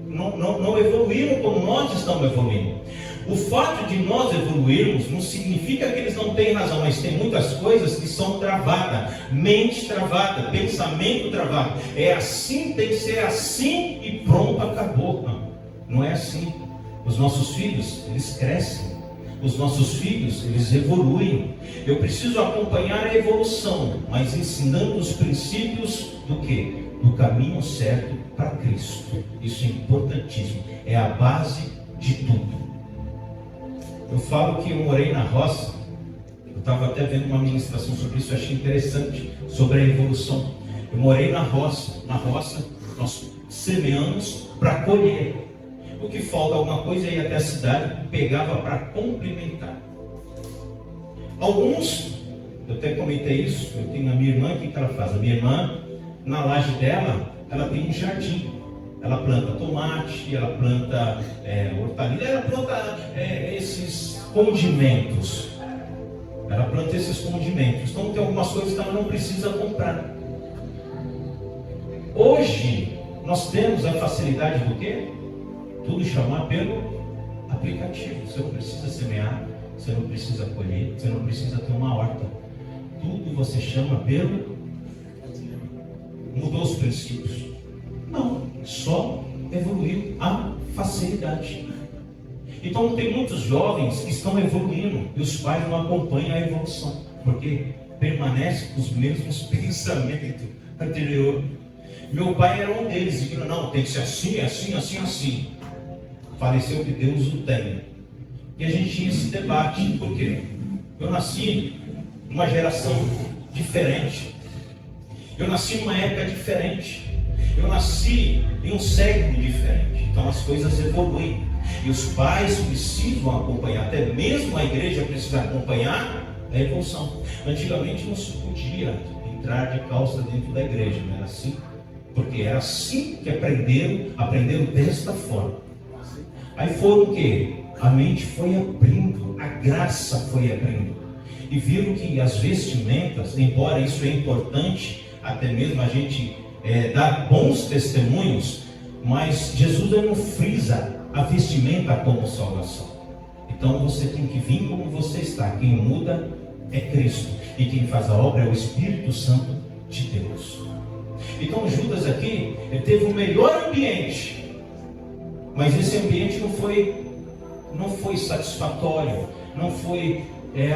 não evoluíram como nós estamos evoluindo. O fato de nós evoluirmos não significa que eles não têm razão, mas tem muitas coisas que são travadas, mente travada, pensamento travado. É assim, tem que ser assim e pronto, acabou. Não é assim. Os nossos filhos, eles crescem. Os nossos filhos, eles evoluem. Eu preciso acompanhar a evolução, mas ensinando os princípios do quê? Do caminho certo para Cristo. Isso é importantíssimo. É a base de tudo. Eu falo que eu morei na roça. Eu estava até vendo uma ministração sobre isso, eu achei interessante, sobre a evolução. Eu morei na roça. Na roça, nós semeamos para colher. O que falta alguma coisa, ia até a cidade, pegava para complementar. Alguns, eu até comentei isso, eu tenho a minha irmã, o que ela faz? A minha irmã, na laje dela, ela tem um jardim. Ela planta tomate, ela planta hortaliça, ela planta esses condimentos. Ela planta esses condimentos. Então tem algumas coisas que ela não precisa comprar. Hoje, nós temos a facilidade do quê? Tudo chamar pelo aplicativo. Você não precisa semear, você não precisa colher, você não precisa ter uma horta. Tudo você chama pelo... Mudou os princípios? Não, só evoluiu a facilidade. Então tem muitos jovens que estão evoluindo e os pais não acompanham a evolução, porque permanece com os mesmos pensamentos anteriores. Meu pai era um deles, e viram, não, tem que ser assim, assim, assim, assim. Pareceu que Deus o tem. E a gente tinha esse debate, por quê? Eu nasci numa geração diferente. Eu nasci numa época diferente. Eu nasci em um século diferente. Então as coisas evoluem. E os pais precisam acompanhar, até mesmo a igreja precisa acompanhar a evolução. Antigamente não se podia entrar de calça dentro da igreja, não era assim? Porque era assim que aprenderam desta forma. Aí foram o quê? a mente foi abrindo, a graça foi abrindo. E viram que as vestimentas, embora isso é importante, até mesmo a gente dar bons testemunhos, mas Jesus não frisa a vestimenta como salvação. Então você tem que vir como você está. Quem muda é Cristo, e quem faz a obra é o Espírito Santo de Deus. Então Judas aqui, ele teve o melhor ambiente, mas esse ambiente não foi satisfatório, não foi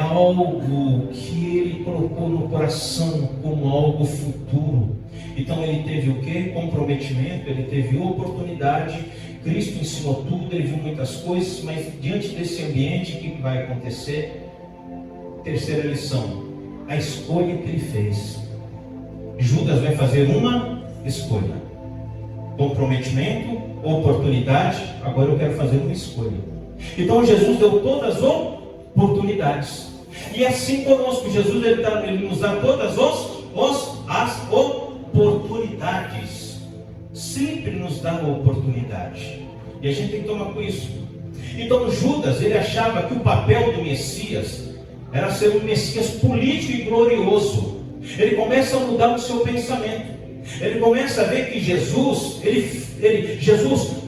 algo que ele colocou no coração como algo futuro. Então ele teve o quê? Comprometimento, ele teve oportunidade, Cristo ensinou tudo, ele viu muitas coisas, mas diante desse ambiente, o que vai acontecer? Terceira lição, a escolha que ele fez. Judas vai fazer uma escolha: comprometimento, oportunidade, agora eu quero fazer uma escolha. Então Jesus deu todas as oportunidades, e assim conosco, Jesus ele nos dá todas as oportunidades, sempre nos dá uma oportunidade, e a gente tem que tomar com isso. Então Judas, ele achava que o papel do Messias era ser um Messias político e glorioso. Ele começa a mudar o seu pensamento. Ele começa a ver que Jesus,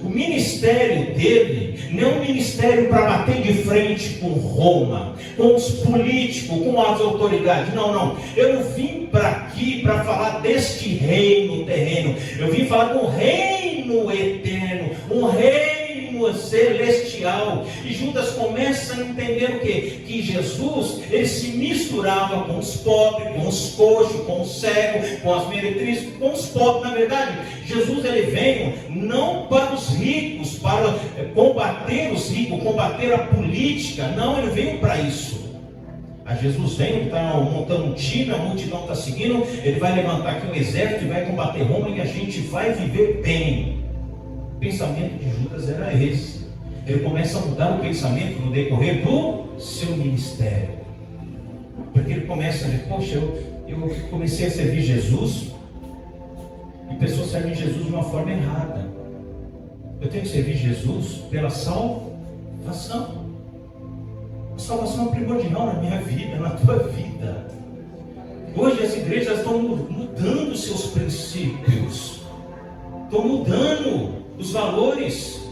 o ministério dele, não é um ministério para bater de frente com Roma, com os políticos, com as autoridades. Não. Eu não vim para aqui para falar deste reino terreno. Eu vim falar de um reino eterno, um reino celestial. E Judas começa a entender o quê? Que Jesus, ele se misturava com os pobres, com os coxos, com os cegos, com as meretrizes, com os pobres. Na verdade, Jesus ele veio não para os ricos, para combater os ricos, combater a política. Não, ele veio para isso. A Jesus vem, está montando um time, a multidão está seguindo, ele vai levantar aqui um exército e vai combater Roma, e a gente vai viver bem. O pensamento de Judas era esse. Ele começa a mudar o pensamento no decorrer do seu ministério, porque ele começa a dizer: poxa, eu comecei a servir Jesus, e pessoas servem Jesus de uma forma errada. Eu tenho que servir Jesus pela salvação. A salvação é primordial na minha vida, na tua vida. Hoje as igrejas estão mudando seus princípios, estão mudando os valores.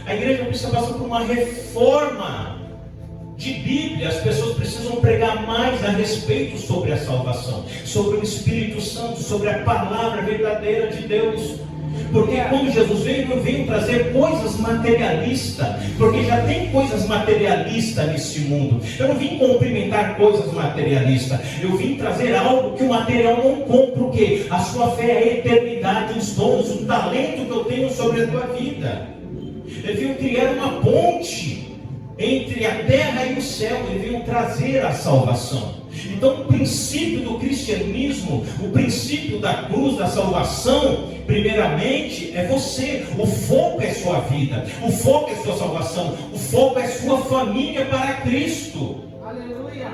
A igreja precisa passar por uma reforma de Bíblia. As pessoas precisam pregar mais a respeito sobre a salvação, sobre o Espírito Santo, sobre a palavra verdadeira de Deus. Porque quando Jesus veio, não veio trazer coisas materialistas, porque já tem coisas materialistas nesse mundo. Eu não vim cumprimentar coisas materialistas, eu vim trazer algo que o material não compra. O quê? A sua fé, a eternidade, os dons, o talento que eu tenho sobre a tua vida. Ele veio criar uma ponte entre a terra e o céu, ele veio trazer a salvação. Então o princípio do cristianismo, o princípio da cruz, da salvação, primeiramente é você. O foco é sua vida, o foco é sua salvação, o foco é sua família para Cristo. Aleluia.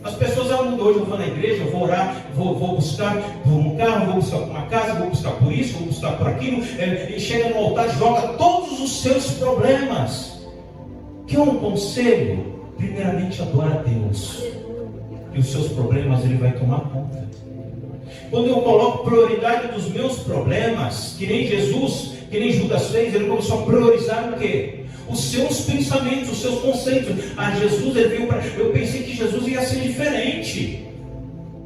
As pessoas mudam. Hoje eu vou na igreja, eu vou orar, vou buscar por um carro, vou buscar por uma casa, vou buscar por isso, vou buscar por aquilo, e chega no altar e joga todos os seus problemas. Que é um conselho? Primeiramente adorar a Deus, e os seus problemas ele vai tomar conta. Quando eu coloco prioridade dos meus problemas, que nem Jesus, que nem Judas fez, ele começou a priorizar o quê? Os seus pensamentos, os seus conceitos. Jesus, ele veio para... Eu pensei que Jesus ia ser diferente.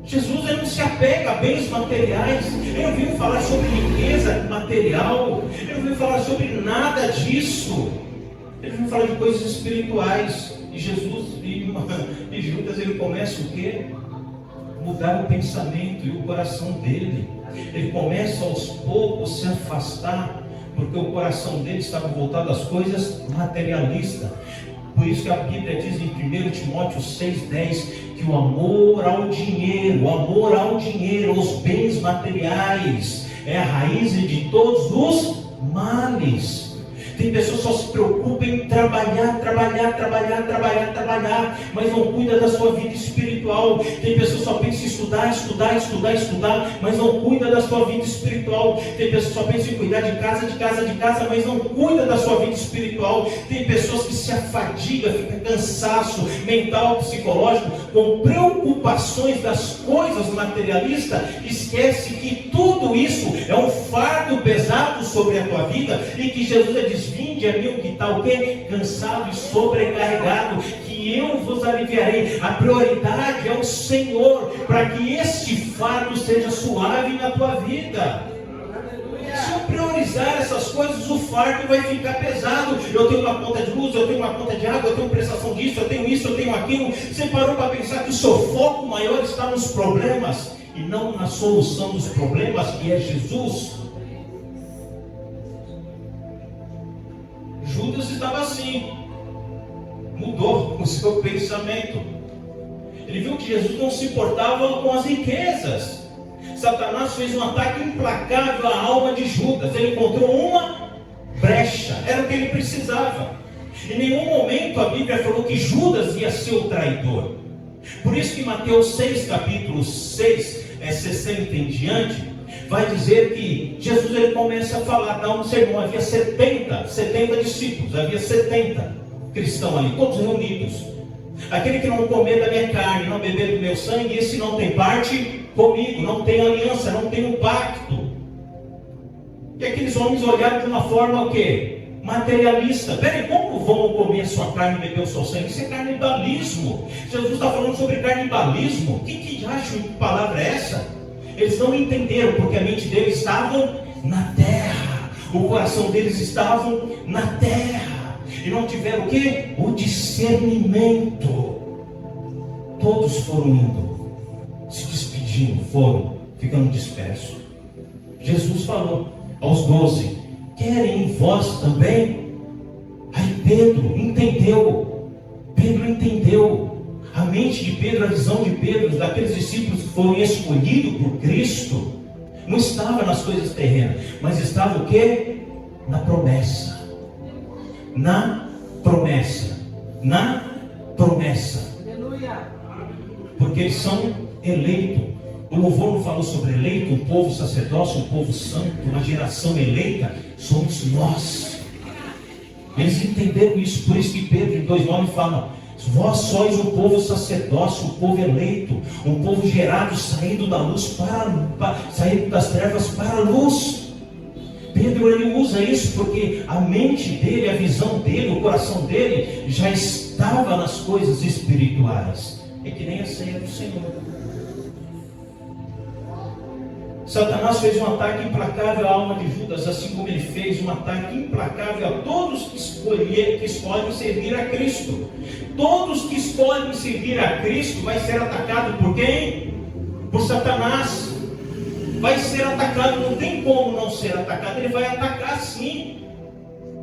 Jesus, ele não se apega a bens materiais, ele não veio falar sobre riqueza material, ele não veio falar sobre nada disso. Ele veio falar de coisas espirituais. E Jesus e Judas, ele começa o quê? Mudar o pensamento e o coração dele. Ele começa aos poucos se afastar, porque o coração dele estava voltado às coisas materialistas. Por isso que a Bíblia diz em 1 Timóteo 6,10 que o amor ao dinheiro, aos bens materiais, é a raiz de todos os males. Tem pessoas que só se preocupam em trabalhar, mas não cuida da sua vida espiritual. Tem pessoas que só pensam em estudar, mas não cuida da sua vida espiritual. Tem pessoas que só pensam em cuidar de casa, mas não cuida da sua vida espiritual. Tem pessoas que se afadigam, fica cansaço mental, psicológico, com preocupações das coisas materialistas, esquece que tudo isso é um fardo pesado sobre a tua vida, e que Jesus diz: vinde a mim, o que está o quê? Cansado e sobrecarregado, que eu vos aliviarei. A prioridade é o Senhor, para que este fardo seja suave na tua vida. Se eu priorizar essas coisas, o fardo vai ficar pesado. Eu tenho uma conta de luz, eu tenho uma conta de água, eu tenho prestação disso, eu tenho isso, eu tenho aquilo. Você parou para pensar que o seu foco maior está nos problemas e não na solução dos problemas, que é Jesus? Judas estava assim, mudou o seu pensamento. Ele viu que Jesus não se importava com as riquezas. Satanás fez um ataque implacável à alma de Judas. Ele encontrou uma brecha, era o que ele precisava. Em nenhum momento a Bíblia falou que Judas ia ser o traidor. Por isso que Mateus 6, capítulo 6, 60 em diante, vai dizer que Jesus ele começa a falar, dá um sermão. Havia 70 discípulos, havia 70 cristãos ali, todos reunidos. Aquele que não comer da minha carne, não beber do meu sangue, esse não tem parte comigo, não tem aliança, não tem um pacto. E aqueles homens olharam de uma forma o quê? Materialista. Peraí, como vão comer a sua carne e beber o seu sangue? Isso é canibalismo. Jesus está falando sobre canibalismo. Que acho que palavra é essa? Eles não entenderam, porque a mente deles estava na terra, o coração deles estava na terra, e não tiveram o quê? O discernimento. Todos foram indo, se despedindo, foram ficando dispersos. Jesus falou aos 12: querem vós também? Aí Pedro entendeu. A mente de Pedro, a visão de Pedro, daqueles discípulos que foram escolhidos por Cristo, não estava nas coisas terrenas, mas estava o quê? Na promessa. Porque eles são eleitos. O louvor não falou sobre eleito, um povo sacerdócio, um povo santo, uma geração eleita. Somos nós. Eles entenderam isso. Por isso que Pedro em 2:9 fala: vós sois o povo sacerdócio, o povo eleito, um povo gerado, saindo da luz saindo das trevas para a luz. Pedro ele usa isso porque a mente dele, a visão dele, o coração dele já estava nas coisas espirituais. É que nem a ceia do Senhor. Satanás fez um ataque implacável à alma de Judas, assim como ele fez um ataque implacável a todos que escolhem servir a Cristo. Todos que escolhem servir a Cristo vai ser atacado por quem? Por Satanás. Vai ser atacado, não tem como não ser atacado, ele vai atacar sim.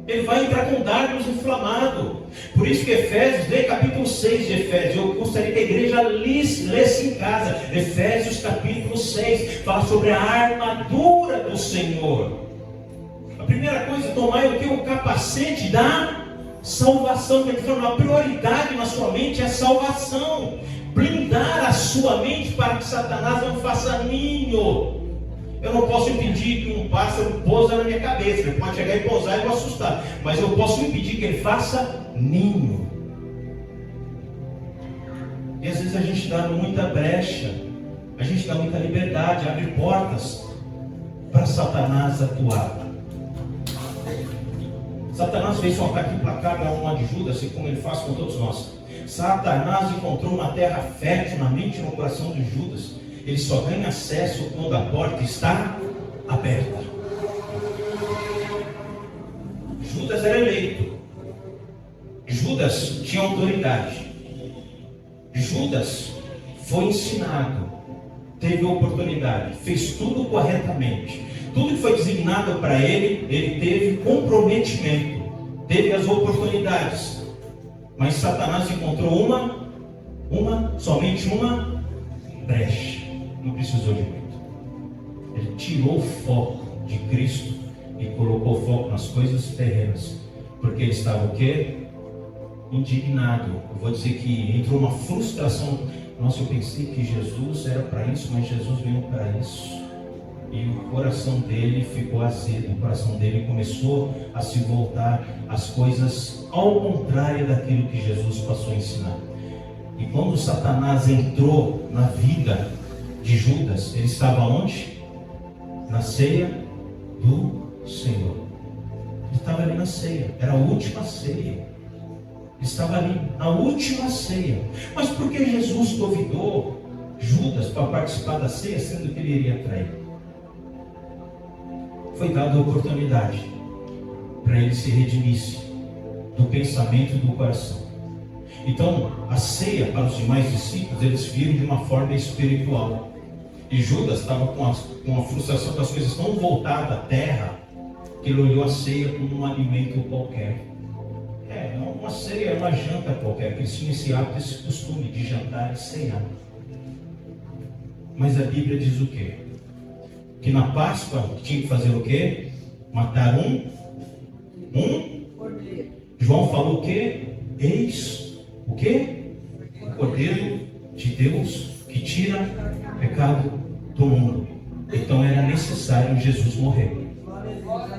Ele vai entrar com dardos inflamados. Por isso que Efésios, lê capítulo 6 de Efésios. Eu gostaria que a igreja lesse em casa. Efésios capítulo 6 fala sobre a armadura do Senhor. A primeira coisa, tomar o que? O capacete da salvação. A prioridade na sua mente é a salvação. Blindar a sua mente para que Satanás não faça ninho. Eu não posso impedir que um pássaro pousa na minha cabeça. Ele pode chegar e pousar e eu assustar. Mas eu posso impedir que ele faça ninho. E às vezes a gente dá muita brecha. A gente dá muita liberdade. Abre portas para Satanás atuar. Satanás fez um ataque implacável à alma de Judas, assim como ele faz com todos nós. Satanás encontrou uma terra fértil na mente e no coração de Judas. Ele só ganha acesso quando a porta está aberta. Judas era eleito. Judas tinha autoridade. Judas foi ensinado, teve oportunidade, fez tudo corretamente. Tudo que foi designado para ele, ele teve comprometimento, teve as oportunidades. Mas Satanás encontrou somente uma brecha. Não precisou de muito. Ele tirou o foco de Cristo e colocou o foco nas coisas terrenas. Porque ele estava o quê? Indignado. Eu vou dizer que entrou uma frustração. Nossa, eu pensei que Jesus era para isso, mas Jesus veio para isso. E o coração dele ficou azedo, o coração dele começou a se voltar às coisas ao contrário daquilo que Jesus passou a ensinar. E quando Satanás entrou na vida de Judas, ele estava onde? Na ceia do Senhor. Ele estava ali na ceia, era a última ceia. Ele estava ali na última ceia. Mas por que Jesus convidou Judas para participar da ceia, sendo que ele iria trair? Foi dada a oportunidade para ele se redimisse do pensamento e do coração. Então, a ceia para os demais discípulos, eles viram de uma forma espiritual. E Judas estava com a frustração das coisas tão voltadas à terra, que ele olhou a ceia como um alimento qualquer. Uma ceia é uma janta qualquer, que eles tinham esse hábito, esse costume de jantar e ceiar. Mas a Bíblia diz o quê? Que na Páscoa tinha que fazer o quê? Matar um cordeiro. João falou o quê? Eis o quê? O Cordeiro de Deus que tira o pecado do mundo. Então era necessário Jesus morrer.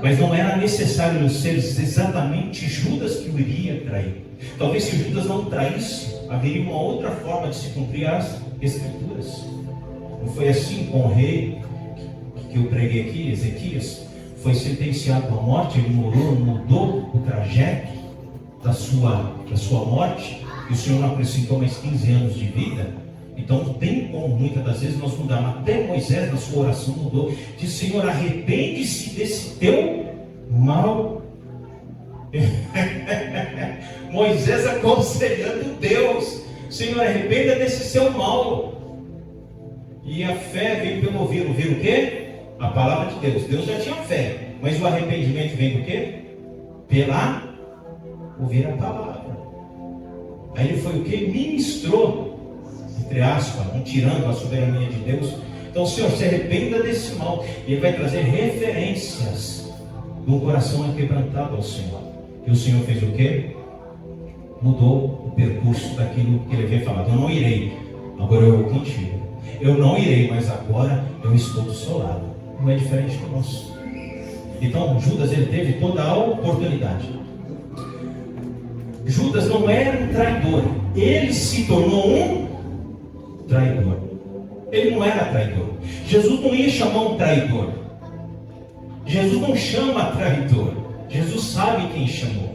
Mas não era necessário ser exatamente Judas que o iria trair. Talvez se Judas não traísse, haveria uma outra forma de se cumprir as Escrituras. Não foi assim com o rei que eu preguei aqui, Ezequias? Foi sentenciado à morte, ele mudou o trajeto da sua morte, e o Senhor não acrescentou mais 15 anos de vida. Então não tem como muitas das vezes nós mudarmos. Até Moisés na sua oração mudou. Disse: Senhor, arrepende-se desse teu mal. Moisés aconselhando Deus: Senhor, arrependa desse seu mal. E a fé vem pelo ouvir. Ouvir o quê? A palavra de Deus. Deus já tinha fé, mas o arrependimento vem do quê? Pela ouvir a palavra. Aí ele foi o que? Ministrou, entre aspas, não tirando a soberania de Deus. Então, Senhor, se arrependa desse mal. E ele vai trazer referências do coração quebrantado ao Senhor. E o Senhor fez o quê? Mudou o percurso daquilo que ele havia falado. Eu não irei, agora eu vou contigo. Eu não irei, mas agora eu estou do seu lado. Não é diferente do nosso. Então, Judas, ele teve toda a oportunidade. Judas não era um traidor. Ele se tornou um traidor. Ele não era traidor. Jesus não ia chamar um traidor. Jesus não chama traidor. Jesus sabe quem chamou.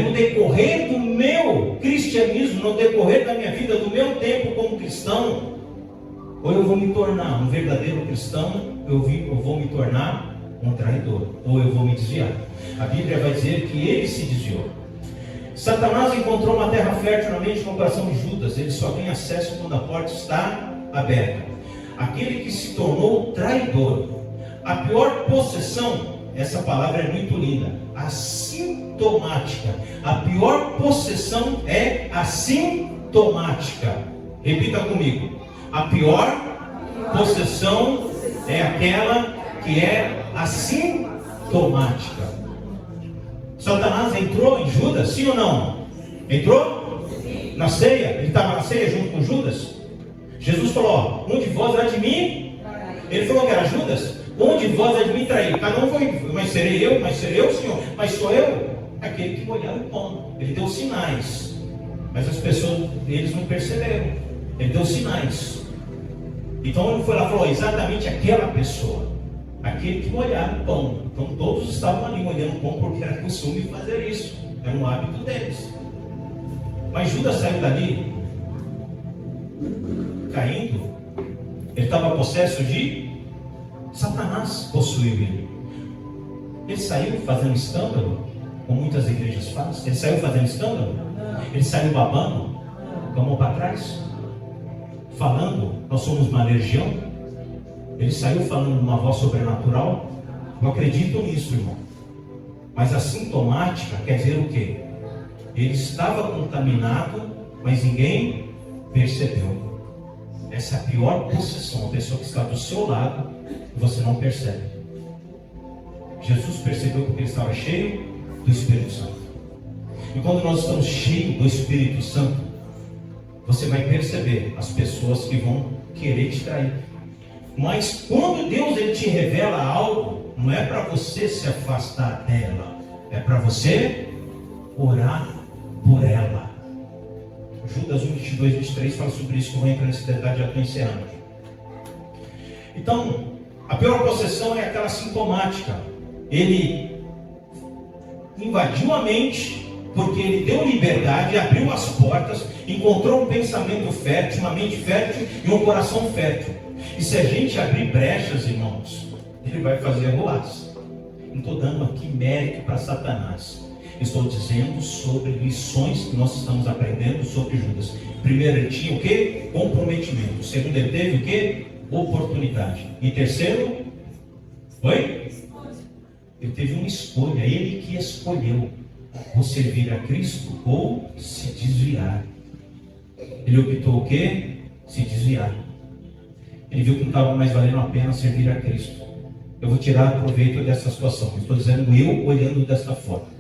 No decorrer do meu cristianismo, no decorrer da minha vida, do meu tempo como cristão, ou eu vou me tornar um verdadeiro cristão, eu vou me tornar um traidor, ou eu vou me desviar. A Bíblia vai dizer que ele se desviou. Satanás encontrou uma terra fértil na mente do coração de Judas. Ele só tem acesso quando a porta está aberta. Aquele que se tornou traidor. A pior possessão, essa palavra é muito linda, assintomática. A pior possessão é assintomática. Repita comigo. A pior possessão é aquela que é assintomática. Satanás entrou em Judas, sim ou não? Entrou? Sim. Na ceia? Ele estava na ceia junto com Judas? Jesus falou: um de vós há de mim. Ele falou que era Judas. Um de vós há de mim trair. Cada um foi: mas serei eu, Senhor, mas sou eu. Aquele que molhava o pão. Ele deu sinais, mas as pessoas, eles não perceberam. Ele deu sinais. Então ele foi lá e falou: exatamente aquela pessoa, aquele que molhava o pão. Então todos estavam ali molhando o pão, porque era costume fazer isso, era um hábito deles. Mas Judas saiu dali caindo. Ele estava possesso de Satanás, possuiu ele. Ele saiu fazendo escândalo, como muitas igrejas fazem. Ele saiu fazendo escândalo. Ele saiu babando, com a mão para trás, falando: nós somos uma legião. Ele saiu falando uma voz sobrenatural. Eu acredito nisso, irmão. Mas a sintomática quer dizer o quê? Ele estava contaminado, mas ninguém percebeu. Essa é a pior possessão. A pessoa que está do seu lado e você não percebe. Jesus percebeu porque ele estava cheio do Espírito Santo. E quando nós estamos cheios do Espírito Santo, você vai perceber as pessoas que vão querer te trair. Mas quando Deus ele te revela algo, não é para você se afastar dela, é para você orar por ela. Judas 1, 22, 23 fala sobre isso, que eu vou entrar nesse detalhe, já estou encerrando. Então, a pior possessão é aquela sintomática. Ele invadiu a mente, porque ele deu liberdade, abriu as portas, encontrou um pensamento fértil, uma mente fértil e um coração fértil. E se a gente abrir brechas, irmãos, ele vai fazer rolas. Não estou dando aqui mérito para Satanás. Estou dizendo sobre lições que nós estamos aprendendo sobre Judas. Primeiro, ele tinha o quê? Comprometimento. Segundo, ele teve o quê? Oportunidade. E terceiro, foi? Ele teve uma escolha. Ele que escolheu ou servir a Cristo ou se desviar. Ele optou o quê? Se desviar. Ele viu que não estava mais valendo a pena servir a Cristo. Eu vou tirar proveito dessa situação. Estou dizendo eu olhando desta forma.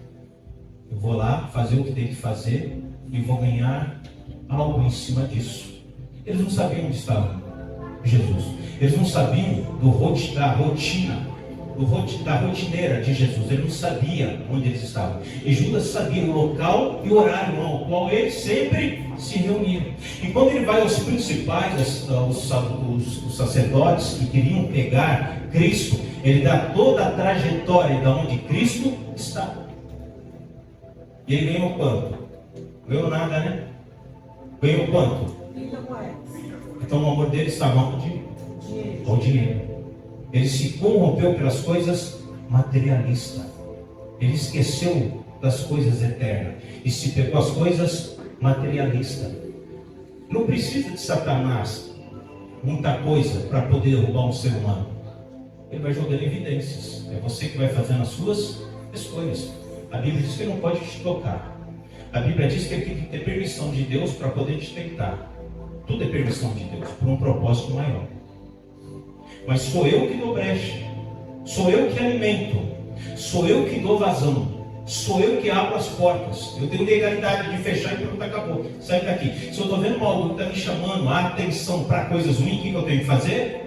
Eu vou lá fazer o que tem que fazer e vou ganhar algo em cima disso. Eles não sabiam onde estava Jesus. Eles não sabiam da rotina, da rotineira de Jesus. Ele não sabia onde eles estavam. E Judas sabia o local e o horário ao qual eles sempre se reuniam. E quando ele vai aos principais, os sacerdotes que queriam pegar Cristo, ele dá toda a trajetória de onde Cristo está. E ele ganhou quanto? Ganhou nada, né? Ganhou quanto? Então o amor dele estava onde? Ao dinheiro. Ele se corrompeu pelas coisas materialistas. Ele esqueceu das coisas eternas e se pegou as coisas materialistas. Não precisa de Satanás muita coisa para poder derrubar um ser humano. Ele vai jogando evidências. É você que vai fazendo as suas escolhas. A Bíblia diz que ele não pode te tocar. A Bíblia diz que ele tem que ter permissão de Deus para poder te tentar. Tudo é permissão de Deus, por um propósito maior. Mas sou eu que dou brecha, sou eu que alimento, sou eu que dou vazão, sou eu que abro as portas. Eu tenho legalidade de fechar e pronto, acabou. Sai daqui. Se eu estou vendo algo que está me chamando a atenção para coisas ruins, o que eu tenho que fazer?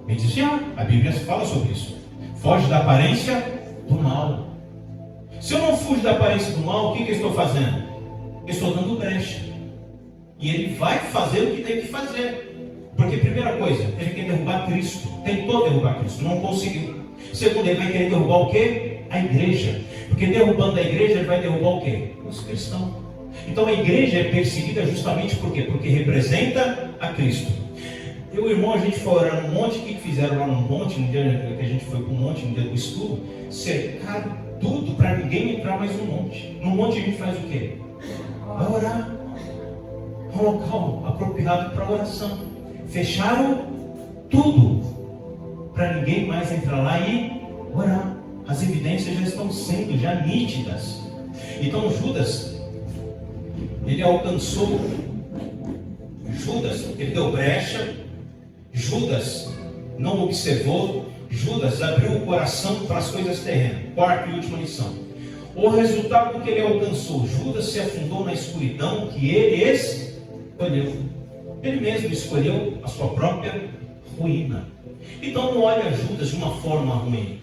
Me desviar. A Bíblia fala sobre isso. Foge da aparência do mal. Se eu não fujo da aparência do mal, o que eu estou fazendo? Eu estou dando brecha. E ele vai fazer o que tem que fazer. Porque, primeira coisa, ele quer derrubar Cristo. Tentou derrubar Cristo, não conseguiu. Segundo, ele vai querer derrubar o quê? A igreja. Porque derrubando a igreja, ele vai derrubar o quê? Os cristãos. Então a igreja é perseguida justamente por quê? Porque representa a Cristo. Eu e o irmão, a gente foi orar num monte. O que fizeram lá no monte, no dia que a gente foi para o monte, no dia do estudo? Cercaram tudo para ninguém entrar mais no monte. No monte a gente faz o quê? Vai orar. Um local apropriado para oração. Fecharam tudo para ninguém mais entrar lá e orar. As evidências já estão sendo já nítidas. Então Judas, ele alcançou. Judas, ele deu brecha. Judas não observou. Judas abriu o coração para as coisas terrenas. Quarta e última lição. O resultado que ele alcançou: Judas se afundou na escuridão que ele escolheu. Ele mesmo escolheu a sua própria ruína. Então não olha Judas de uma forma ruim.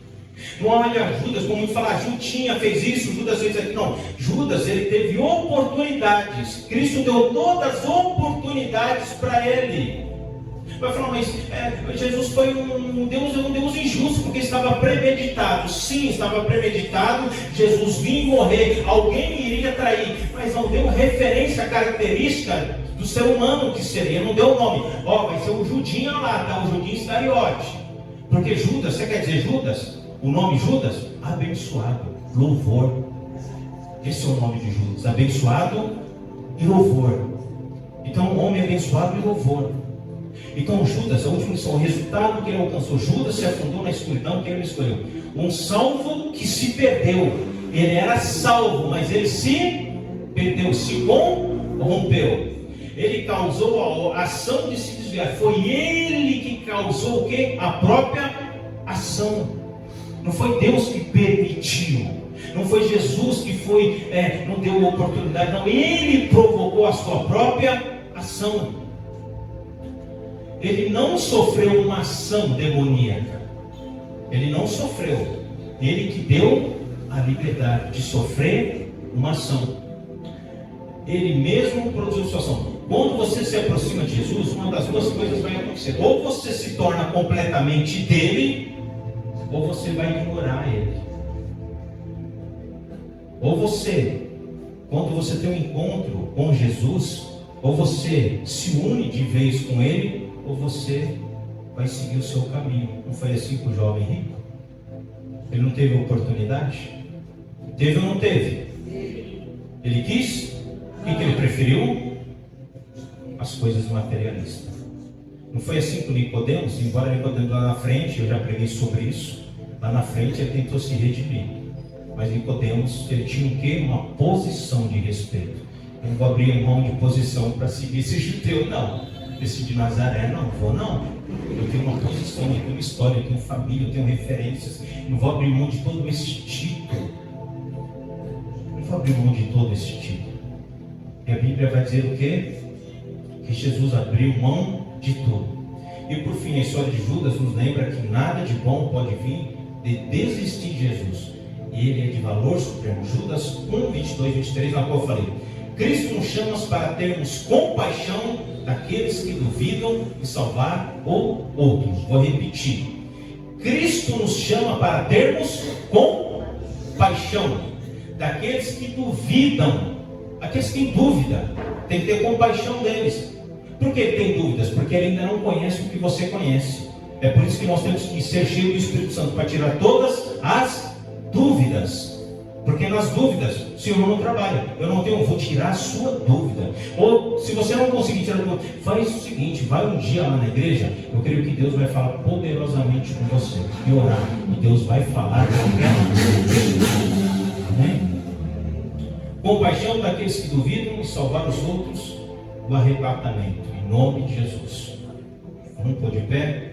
Não olha Judas como falar, Judinha fez isso, Judas fez aquilo. Não, Judas, ele teve oportunidades. Cristo deu todas as oportunidades para ele. Vai falar, mas Jesus foi um Deus injusto, porque estava premeditado. Sim, estava premeditado. Jesus vinha morrer, alguém iria trair, mas não deu referência característica do ser humano que seria, não deu o nome. Vai ser o Judinha lá, tá? O Judinha Iscariote. Porque Judas, você quer dizer Judas? O nome Judas? Abençoado, louvor. Esse é o nome de Judas, abençoado e louvor. Então, homem abençoado e louvor. Então Judas, a última lição, o resultado que ele alcançou: Judas se afundou na escuridão que ele escolheu. Um salvo que se perdeu. Ele era salvo, mas ele se perdeu, se corrompeu. Ele causou a ação de se desviar. Foi ele que causou o quê? A própria ação. Não foi Deus que permitiu. Não foi Jesus que não deu oportunidade. Não, Ele provocou a sua própria ação. Ele não sofreu uma ação demoníaca. Ele não sofreu. Ele que deu a liberdade de sofrer uma ação. Ele mesmo produziu sua ação. Quando você se aproxima de Jesus, uma das duas coisas vai acontecer. Ou você se torna completamente dele, ou você vai ignorar ele. Ou você, quando você tem um encontro com Jesus, ou você se une de vez com ele, ou você vai seguir o seu caminho. Não foi assim com o jovem rico? Ele não teve oportunidade? Teve ou não teve? Ele quis? O que ele preferiu? As coisas materialistas. Não foi assim com Nicodemos? Embora Nicodemos lá na frente, eu já preguei sobre isso, lá na frente ele tentou se redimir. Mas Nicodemos, ele tinha o quê? Uma posição de respeito. Eu não vou abrir mão de posição para seguir esse judeu, não. Esse de Nazaré, não vou não. Eu tenho uma posição, eu tenho uma história, eu tenho família, eu tenho referências. Eu não vou abrir mão de todo esse título. Eu não vou abrir mão de todo esse título. E a Bíblia vai dizer o quê? Que Jesus abriu mão de tudo. E por fim, a história de Judas nos lembra que nada de bom pode vir de desistir de Jesus. E ele é de valor supremo. Judas 1, 22, 23, na qual eu falei: Cristo nos chama para termos compaixão daqueles que duvidam de salvar ou outros. Vou repetir. Cristo nos chama para termos compaixão daqueles que duvidam. Aqueles que têm dúvida, tem que ter compaixão deles. Por que ele tem dúvidas? Porque ele ainda não conhece o que você conhece. É por isso que nós temos que ser cheios do Espírito Santo, para tirar todas as dúvidas. Porque nas dúvidas, o Senhor não trabalha. Vou tirar a sua dúvida. Ou se você não conseguir tirar a dúvida, faz o seguinte: vai um dia lá na igreja. Eu creio que Deus vai falar poderosamente com você e orar. E Deus vai falar com Amém? Compaixão daqueles que duvidam e salvar os outros do arrebatamento. Em nome de Jesus. Vamos pôr de pé?